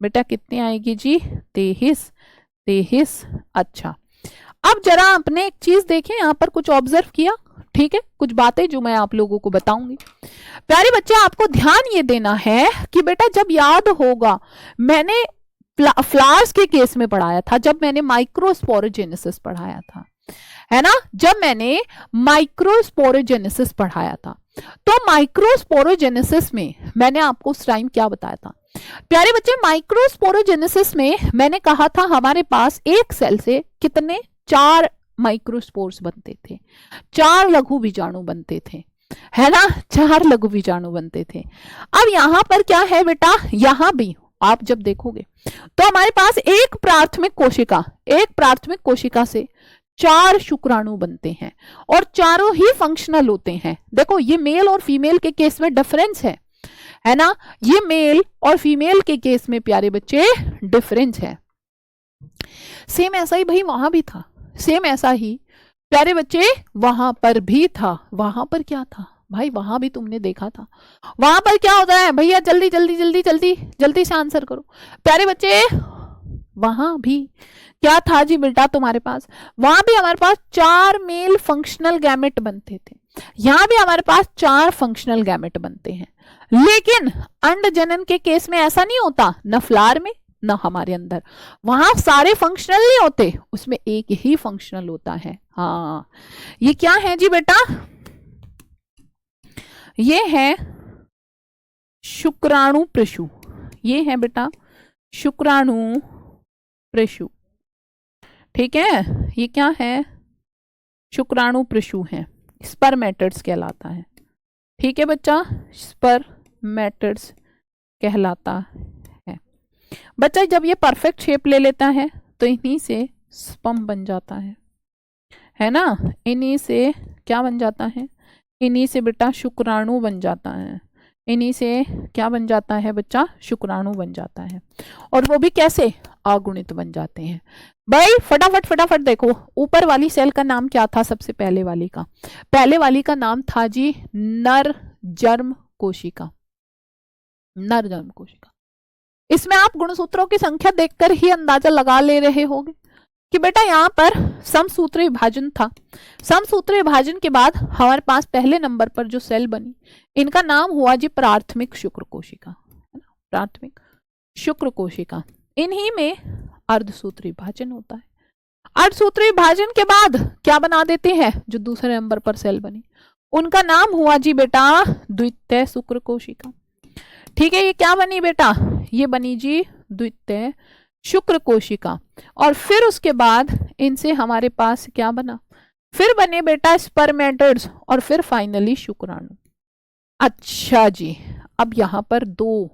बेटा कितनी आएगी जी 23। अच्छा अब जरा आपने एक चीज देखें, यहाँ पर कुछ ऑब्जर्व किया, ठीक है, कुछ बातें जो मैं आप लोगों को बताऊंगी। प्यारे बच्चे आपको ध्यान ये देना है कि बेटा जब याद होगा मैंने फ्लावर्स के केस में पढ़ाया था, जब मैंने माइक्रोस्पोरोजेनेसिस पढ़ाया था, है ना, जब मैंने माइक्रोस्पोरोजेनेसिस पढ़ाया था, तो माइक्रोस्पोरोजेनेसिस में मैंने आपको उस टाइम क्या बताया था प्यारे बच्चे, माइक्रोस्पोरोजेनेसिस में मैंने कहा था हमारे पास एक सेल से कितने 4 माइक्रोस्पोर्स बनते थे, 4 लघु बीजाणु बनते थे, है ना, 4 लघु बीजाणु बनते थे। अब यहां पर क्या है बेटा, यहां भी आप जब देखोगे तो हमारे पास एक प्राथमिक कोशिका से 4 शुक्राणु बनते हैं और चारों ही फंक्शनल होते हैं। देखो ये मेल और फीमेल के केस में डिफरेंस है ना, ये मेल और फीमेल के केस में प्यारे बच्चे डिफरेंस है। सेम ऐसा ही भाई वहां भी था, सेम ऐसा ही प्यारे बच्चे वहां पर भी था। वहां पर क्या था भाई, वहां भी तुमने देखा था, वहां पर क्या होता है भैया, जल्दी जल्दी जल्दी जल्दी जल्दी से आंसर करो प्यारे बच्चे, वहां भी क्या था जी बेटा तुम्हारे पास, वहां भी हमारे पास 4 मेल फंक्शनल गैमेट बनते थे, यहां भी हमारे पास 4 फंक्शनल गैमेट बनते हैं। लेकिन अंड जनन के केस में ऐसा नहीं होता, न फ्लावर में न हमारे अंदर, वहां सारे फंक्शनल नहीं होते, उसमें एक ही फंक्शनल होता है। हाँ ये क्या है जी बेटा, ये है शुक्राणु प्रशु, ये है बेटा शुक्राणु प्रशु। ठीक है, ये क्या है, शुक्राणु प्रशु है, स्पर्मेटिड्स कहलाता है। ठीक है बच्चा, स्पर्मेटिड्स कहलाता है। बच्चा जब ये परफेक्ट शेप ले लेता है तो इन्हीं से स्पर्म बन जाता है ना, इन्हीं से क्या बन जाता है, इन्हीं से बेटा शुक्राणु बन जाता है, इन्हीं से क्या बन जाता है बच्चा, शुक्राणु बन जाता है। और वो भी कैसे, अगुणित बन जाते हैं। भाई फटाफट फटाफट देखो, ऊपर वाली सेल का नाम क्या था, सबसे पहले वाली का, पहले वाली का नाम था जी नर जर्म कोशिका, नर जर्म कोशिका। इसमें आप गुणसूत्रों की संख्या देखकर ही अंदाजा लगा ले रहे होंगे कि बेटा यहाँ पर समसूत्र विभाजन था। समसूत्र विभाजन के बाद हमारे पास पहले नंबर पर जो सेल बनी, इनका नाम हुआ जी प्राथमिक शुक्र कोशिका, है ना, प्राथमिक शुक्र कोशिका। इन्हीं में अर्धसूत्री विभाजन होता है। अर्धसूत्री विभाजन के बाद क्या बना देते हैं, जो दूसरे नंबर पर सेल बनी, उनका नाम हुआ जी बेटा द्वितीय शुक्र कोशिका। ठीक है, ये क्या बनी बेटा, ये बनी जी द्वितीय शुक्र कोशिका। और फिर उसके बाद इनसे हमारे पास क्या बना, फिर बने बेटा स्पर्मेटिड्स, और फिर फाइनली शुक्राणु। अच्छा जी, अब यहां पर दो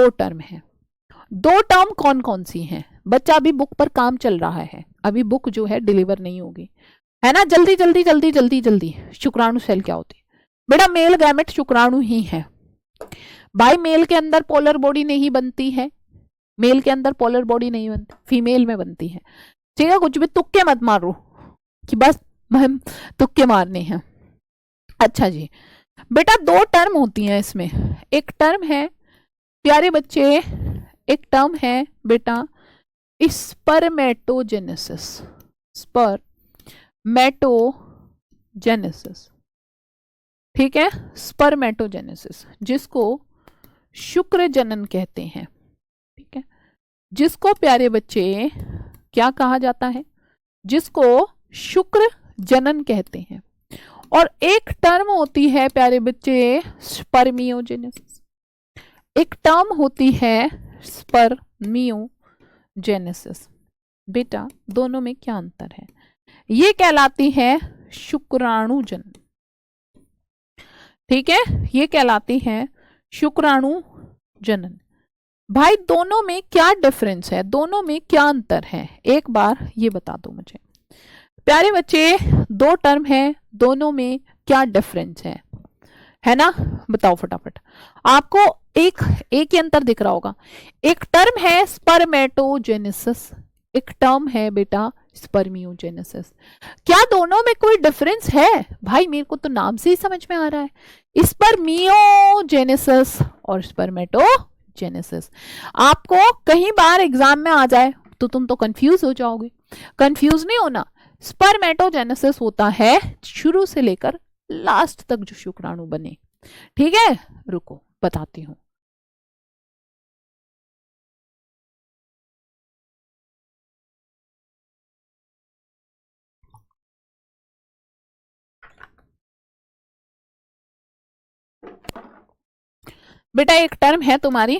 टर्म है। दो टर्म कौन कौन सी हैं बच्चा, अभी बुक पर काम चल रहा है, अभी बुक जो है डिलीवर नहीं होगी, है ना, जल्दी जल्दी जल्दी जल्दी जल्दी। शुक्राणु सेल क्या होती है बेटा, मेल गैमेट शुक्राणु ही है भाई। मेल के अंदर पोलर बॉडी नहीं बनती है, मेल के अंदर पोलर बॉडी नहीं बनती, फीमेल में बनती है। ठीक है, कुछ भी तुक्के मत मारो कि बस हम तुक्के मारने हैं। अच्छा जी बेटा, दो टर्म होती हैं इसमें। एक टर्म है प्यारे बच्चे, एक टर्म है बेटा स्पर्मेटोजेनेसिस, स्पर्मेटोजेनेसिस। ठीक है, स्पर्मेटोजेनेसिस, जिसको शुक्र जनन कहते हैं। ठीक है, जिसको प्यारे बच्चे क्या कहा जाता है, जिसको शुक्र जनन कहते हैं। और एक टर्म होती है प्यारे बच्चे स्पर्मियोजेनेसिस, एक टर्म होती है स्पर्मियोजेनेसिस। बेटा दोनों में क्या अंतर है, ये कहलाती है शुक्राणु जनन। ठीक है, ये कहलाती है शुक्राणु जनन। भाई दोनों में क्या डिफरेंस है, दोनों में क्या अंतर है, एक बार ये बता दो मुझे प्यारे बच्चे। दो टर्म है, दोनों में क्या डिफरेंस है ना, बताओ फटाफट। आपको एक ही अंतर दिख रहा होगा। एक टर्म है स्पर्मेटोजेनेसिस, एक टर्म है बेटा स्पर्मियोजेनेसिस। क्या दोनों में कोई डिफरेंस है भाई, मेरे को तो नाम से ही समझ में आ रहा है, स्पर्मियोजेनेसिस और स्पर्मेटोजेनेसिस। आपको कहीं बार एग्जाम में आ जाए तो तुम तो कंफ्यूज हो जाओगे, कंफ्यूज नहीं होना। स्पर्मेटोजेनेसिस होता है शुरू से लेकर लास्ट तक जो शुक्राणु बने। ठीक है, रुको बताती हूं। बेटा एक टर्म है तुम्हारी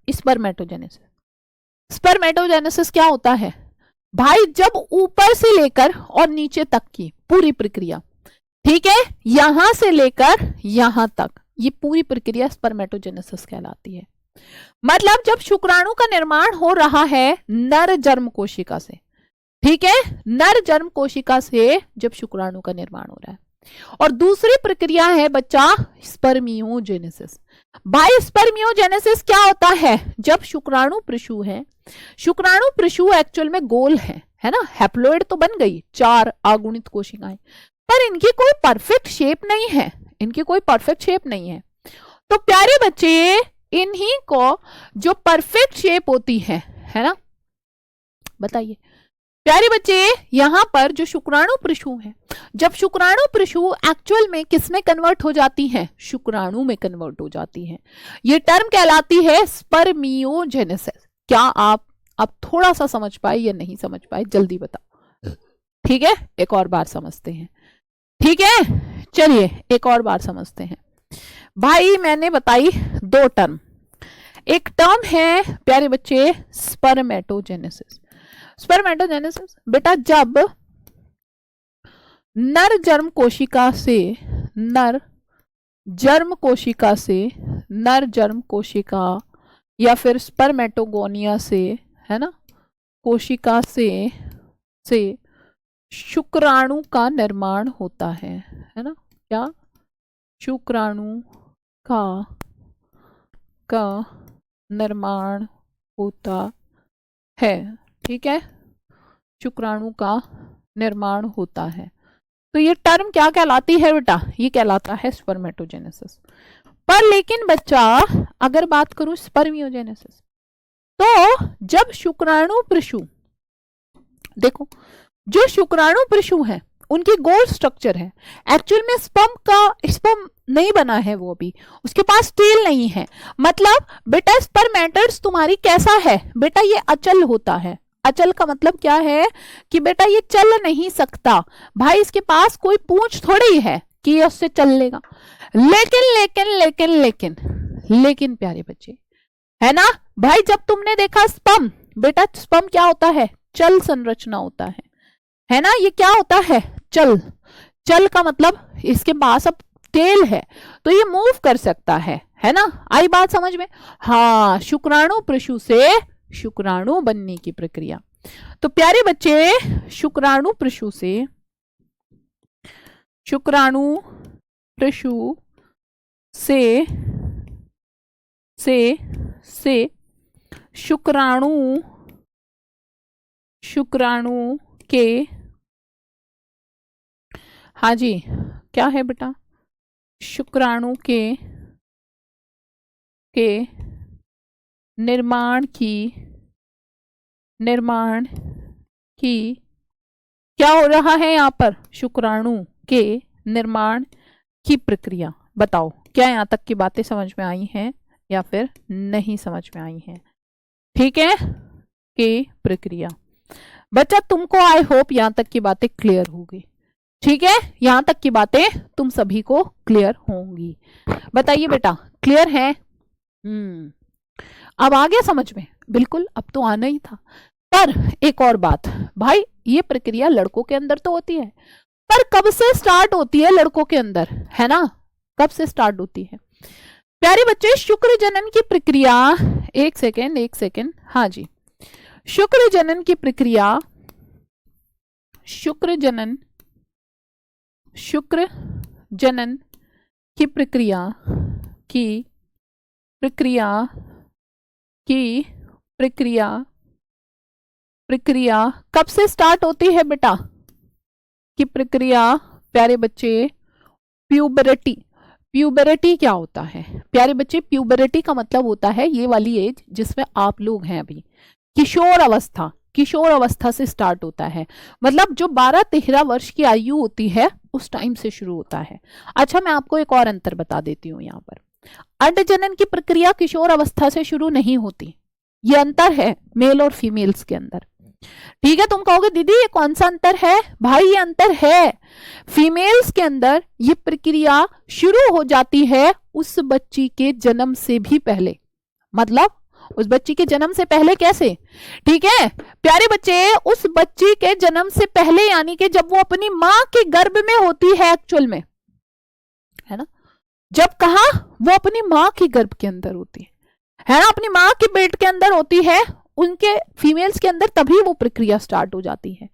स्पर्मेटोजेनेसिस। स्पर्मेटोजेनेसिस क्या होता है भाई, जब ऊपर से लेकर और नीचे तक की पूरी प्रक्रिया, ठीक है, यहां से लेकर यहां तक, ये पूरी प्रक्रिया स्पर्मेटोजेनेसिस कहलाती है। मतलब जब शुक्राणु का निर्माण हो रहा है नर जर्म कोशिका से, ठीक है, नर जर्म कोशिका से जब शुक्राणु का निर्माण हो रहा है। और दूसरी प्रक्रिया है बच्चा स्पर्मियोजेनेसिस। भाई स्पर्मियोजेनेसिस क्या होता है, जब शुक्राणु प्रशु है, शुक्राणु प्रशु एक्चुअल में गोल है ना, हैप्लोइड तो बन गई, 4 अगुणित कोशिकाएं, पर इनकी कोई परफेक्ट शेप नहीं है, इनकी कोई परफेक्ट शेप नहीं है। तो प्यारे बच्चे इन्हीं को जो परफेक्ट शेप होती है ना, बताइए प्यारे बच्चे, यहां पर जो शुक्राणु प्रशु है, जब शुक्राणु प्रशु एक्चुअल में किस में कन्वर्ट हो जाती है, शुक्राणु में कन्वर्ट हो जाती है, ये टर्म कहलाती है स्पर्मियोजेनेसिस। क्या आप अब थोड़ा सा समझ पाए या नहीं समझ पाए, जल्दी बताओ। ठीक है, एक और बार समझते हैं। ठीक है, चलिए एक और बार समझते हैं। भाई मैंने बताई दो टर्म। एक टर्म है प्यारे बच्चे स्पर्मेटोजेनेसिस। स्पर्मेटोजेनेसिस बेटा जब नर जर्म कोशिका से नर जर्म कोशिका या फिर स्पर्मेटोगोनिया से, है ना, कोशिका से शुक्राणु का निर्माण होता है ना, क्या शुक्राणु का निर्माण होता है, ठीक है, शुक्राणु का निर्माण होता है। तो ये टर्म क्या कहलाती है बेटा? ये कहलाता है स्पर्मेटोजेनेसिस। पर लेकिन बच्चा अगर बात करूं स्पर्मियोजेनेसिस, तो जब शुक्राणु प्रशु, देखो जो शुक्राणु प्रशु है उनकी गोल स्ट्रक्चर है, एक्चुअल में स्पर्म नहीं बना है, वो अभी उसके पास टेल नहीं है। मतलब बेटा स्पर्मेटर्स तुम्हारी कैसा है बेटा? ये अचल होता है। अचल का मतलब क्या है कि बेटा ये चल नहीं सकता। भाई इसके पास कोई पूंछ थोड़ी है कि ये उससे चल लेगा। लेकिन लेकिन लेकिन लेकिन लेकिन प्यारे बच्चे, है ना भाई, जब तुमने देखा स्पर्म, बेटा स्पर्म क्या होता है? चल संरचना होता है ना। ये क्या होता है? चल का मतलब इसके पास अब टेल है तो ये मूव कर सकता है ना। आई बात समझ में? हाँ, शुक्राणु प्रशु से शुक्राणु बनने की प्रक्रिया। तो प्यारे बच्चे शुक्राणु प्रशु से शुक्राणु के, हाँ जी क्या है बेटा? शुक्राणु के निर्माण की क्या हो रहा है यहाँ पर? शुक्राणु के निर्माण की प्रक्रिया। बताओ क्या यहाँ तक की बातें समझ में आई हैं या फिर नहीं समझ में आई हैं? ठीक है, की प्रक्रिया। बच्चा तुमको आई होप यहाँ तक की बातें क्लियर होगी। ठीक है, यहाँ तक की बातें तुम सभी को क्लियर होंगी। बताइए बेटा क्लियर है? अब आ गया समझ में? बिल्कुल, अब तो आना ही था। पर एक और बात भाई, ये प्रक्रिया लड़कों के अंदर तो होती है, पर कब से स्टार्ट होती है लड़कों के अंदर, है ना? कब से स्टार्ट होती है प्यारे बच्चे? शुक्र जनन की प्रक्रिया, एक सेकेंड, हाँ जी, शुक्र जनन की प्रक्रिया कब से स्टार्ट होती है बेटा? की प्रक्रिया प्यारे बच्चे प्यूबरिटी क्या होता है प्यारे बच्चे? प्यूबरिटी का मतलब होता है ये वाली एज जिसमें आप लोग हैं अभी, किशोर अवस्था से स्टार्ट होता है। मतलब जो 12-13 वर्ष की आयु होती है उस टाइम से शुरू होता है। अच्छा मैं आपको एक और अंतर बता देती हूँ यहाँ पर, अंडजनन की प्रक्रिया किशोर अवस्था से शुरू नहीं होती। ये अंतर है मेल और फीमेल्स के अंदर। ठीक है, तुम कहोगे दीदी ये कौन सा अंतर है? भाई ये अंतर है, फीमेल्स के अंदर ये प्रक्रिया शुरू हो जाती है उस बच्ची के जन्म से भी पहले। मतलब उस बच्ची के जन्म से पहले कैसे? ठीक है प्यारे बच्चे, उस बच्ची के जन्म से पहले यानी कि जब वो अपनी मां के गर्भ में होती है एक्चुअल में, है ना, जब कहा वो अपनी मां के गर्भ के अंदर होती है ना, अपनी मां के पेट के अंदर होती है, उनके फीमेल्स के अंदर तभी वो प्रक्रिया स्टार्ट हो जाती है।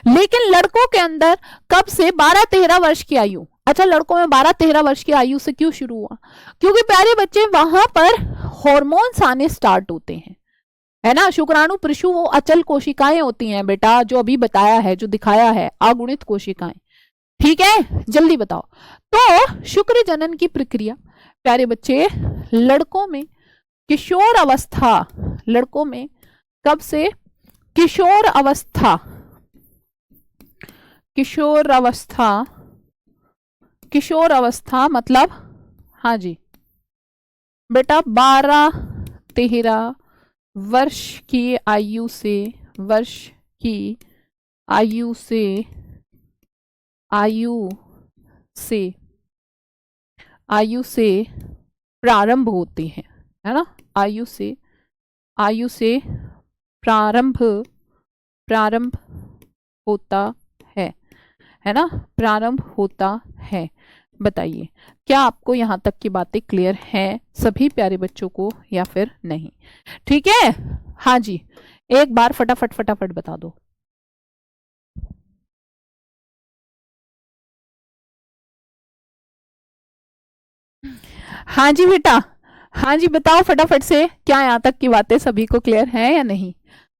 लेकिन लड़कों के अंदर कब से? 12-13 वर्ष की आयु। अच्छा लड़कों में 12-13 वर्ष की आयु से क्यों शुरू हुआ? क्योंकि प्यारे बच्चे वहां पर हॉर्मोन्स आने स्टार्ट होते हैं, है ना। शुक्राणु प्रशु वो अचल कोशिकाएं होती हैं बेटा, जो अभी बताया है, जो दिखाया है, अगुणित कोशिकाएं। ठीक है, जल्दी बताओ। तो शुक्र जनन की प्रक्रिया प्यारे बच्चे लड़कों में किशोर अवस्था, लड़कों में कब से? किशोर अवस्था मतलब, हाँ जी बेटा 12-13 वर्ष की आयु से आयु से प्रारंभ होती है ना, आयु से प्रारंभ होता है ना, प्रारंभ होता है। बताइए क्या आपको यहां तक की बातें क्लियर हैं सभी प्यारे बच्चों को या फिर नहीं? ठीक है, हाँ जी, एक बार फटाफट बता दो। हाँ जी बेटा, हाँ जी बताओ फटाफट से, क्या यहाँ तक की बातें सभी को क्लियर है या नहीं?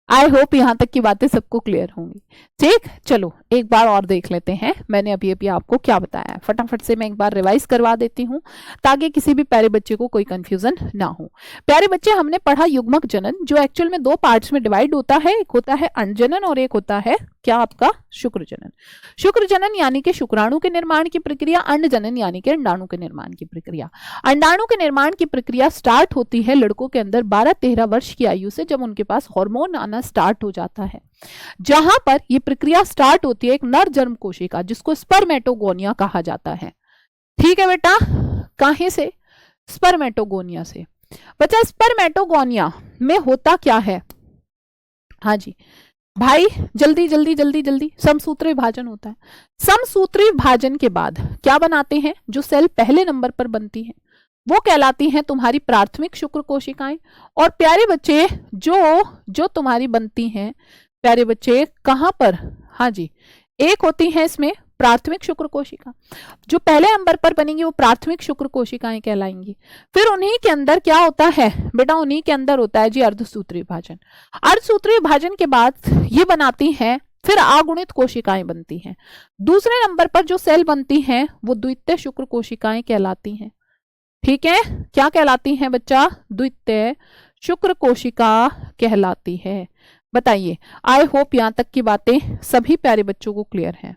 आई होप यहाँ तक की बातें सबको क्लियर होंगी। ठीक, चलो एक बार और देख लेते हैं मैंने अभी अभी आपको क्या बताया है। फटाफट से मैं एक बार रिवाइज करवा देती हूँ ताकि किसी भी प्यारे बच्चे को कोई कंफ्यूजन ना हो। प्यारे बच्चे, हमने पढ़ा युग्मक जनन, जो एक्चुअल में दो पार्ट्स में डिवाइड होता है, एक होता है अंडजनन और एक होता है क्या आपका शुक्र जनन। शुक्र जनन यानी कि शुक्राणु के निर्माण की प्रक्रिया, अंड जनन यानी कि अंडाणु के निर्माण की प्रक्रिया। अंडाणु के निर्माण की प्रक्रिया स्टार्ट होती है लड़कों के अंदर 12-13 वर्ष की आयु से, जब उनके पास हार्मोन आना स्टार्ट हो जाता है। जहां पर यह प्रक्रिया स्टार्ट होती है एक नर जन्म कोशिका जिसको स्पर्मेटोगोनिया कहा जाता है। ठीक है बेटा, कहां से? स्पर्मेटोगोनिया से। बच्चा स्पर्मेटोगोनिया में होता क्या है? हाँ जी भाई, जल्दी जल्दी जल्दी जल्दी, समसूत्री विभाजन होता है। समसूत्री विभाजन के बाद क्या बनाते हैं? जो सेल पहले नंबर पर बनती है वो कहलाती हैं तुम्हारी प्राथमिक शुक्र कोशिकाएं। और प्यारे बच्चे जो तुम्हारी बनती हैं प्यारे बच्चे कहां पर? हाँ जी, एक होती है इसमें प्राथमिक शुक्र कोशिका, जो पहले नंबर पर बनेंगी वो प्राथमिक शुक्र कोशिकाएं कहलाएंगी। फिर उन्हीं के अंदर क्या होता है बेटा? उन्हीं के अंदर होता है जी अर्धसूत्री विभाजन। अर्धसूत्री विभाजन के बाद ये बनाती हैं फिर अगुणित कोशिकाएं बनती हैं। दूसरे नंबर पर जो सेल बनती हैं वो द्वितीय शुक्र कोशिकाएं कहलाती हैं। ठीक है, क्या कहलाती हैं बच्चा? द्वितीय शुक्र कोशिका कहलाती है। बताइए, आई होप यहां तक की बातें सभी प्यारे बच्चों को क्लियर हैं।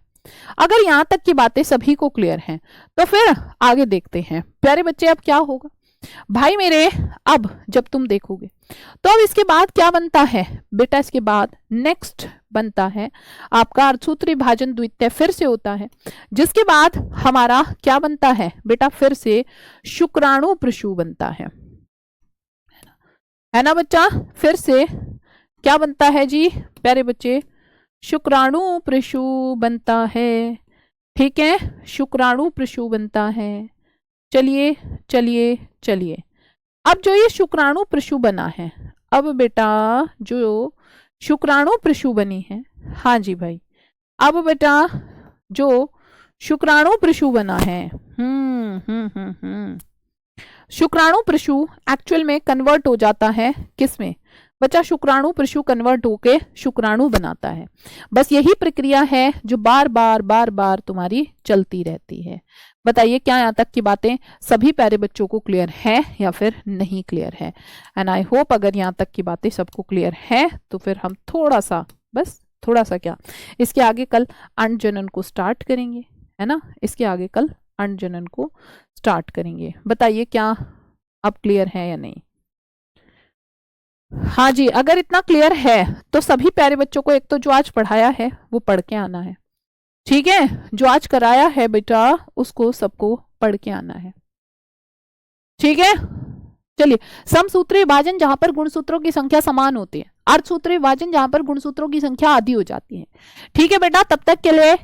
अगर यहां तक की बातें सभी को क्लियर हैं तो फिर आगे देखते हैं प्यारे बच्चे। अब क्या होगा भाई मेरे? अब जब तुम देखोगे तो अब इसके बाद क्या बनता है बेटा? इसके बाद नेक्स्ट बनता है आपका अर्धसूत्री विभाजन द्वितीय, फिर से होता है, जिसके बाद हमारा क्या बनता है बेटा? फिर से शुक्राणु प्रशु बनता है ना बच्चा? फिर से क्या बनता है जी प्यारे बच्चे? शुक्राणु प्रशु बनता है। ठीक है, शुक्राणु प्रशु बनता है। चलिए चलिए चलिए, अब जो ये शुक्राणु प्रशु बना है, अब बेटा जो शुक्राणु प्रशु बनी है, हाँ जी भाई, अब बेटा जो शुक्राणु प्रशु बना है, शुक्राणु प्रशु एक्चुअल में कन्वर्ट हो जाता है किसमें बच्चा? शुक्राणु प्रशु कन्वर्ट होके शुक्राणु बनाता है। बस यही प्रक्रिया है जो बार बार तुम्हारी चलती रहती है। बताइए क्या यहाँ तक की बातें सभी प्यारे बच्चों को क्लियर है या फिर नहीं क्लियर है? एंड आई होप अगर यहाँ तक की बातें सबको क्लियर है तो फिर हम थोड़ा सा, बस थोड़ा सा क्या, इसके आगे कल अंडजनन को स्टार्ट करेंगे, है ना? इसके आगे कल अंडजनन को स्टार्ट करेंगे। बताइए क्या अब क्लियर है या नहीं? हाँ जी, अगर इतना क्लियर है तो सभी प्यारे बच्चों को एक तो जो आज पढ़ाया है वो पढ़ के आना है। ठीक है, जो आज कराया है बेटा उसको सबको पढ़ के आना है। ठीक है, चलिए। समसूत्री विभाजन जहां पर गुणसूत्रों की संख्या समान होती है, अर्धसूत्री विभाजन जहां पर गुणसूत्रों की संख्या आधी हो जाती है। ठीक है बेटा, तब तक के लिए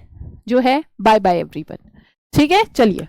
जो है बाय बाय एवरीवन। ठीक है, चलिए।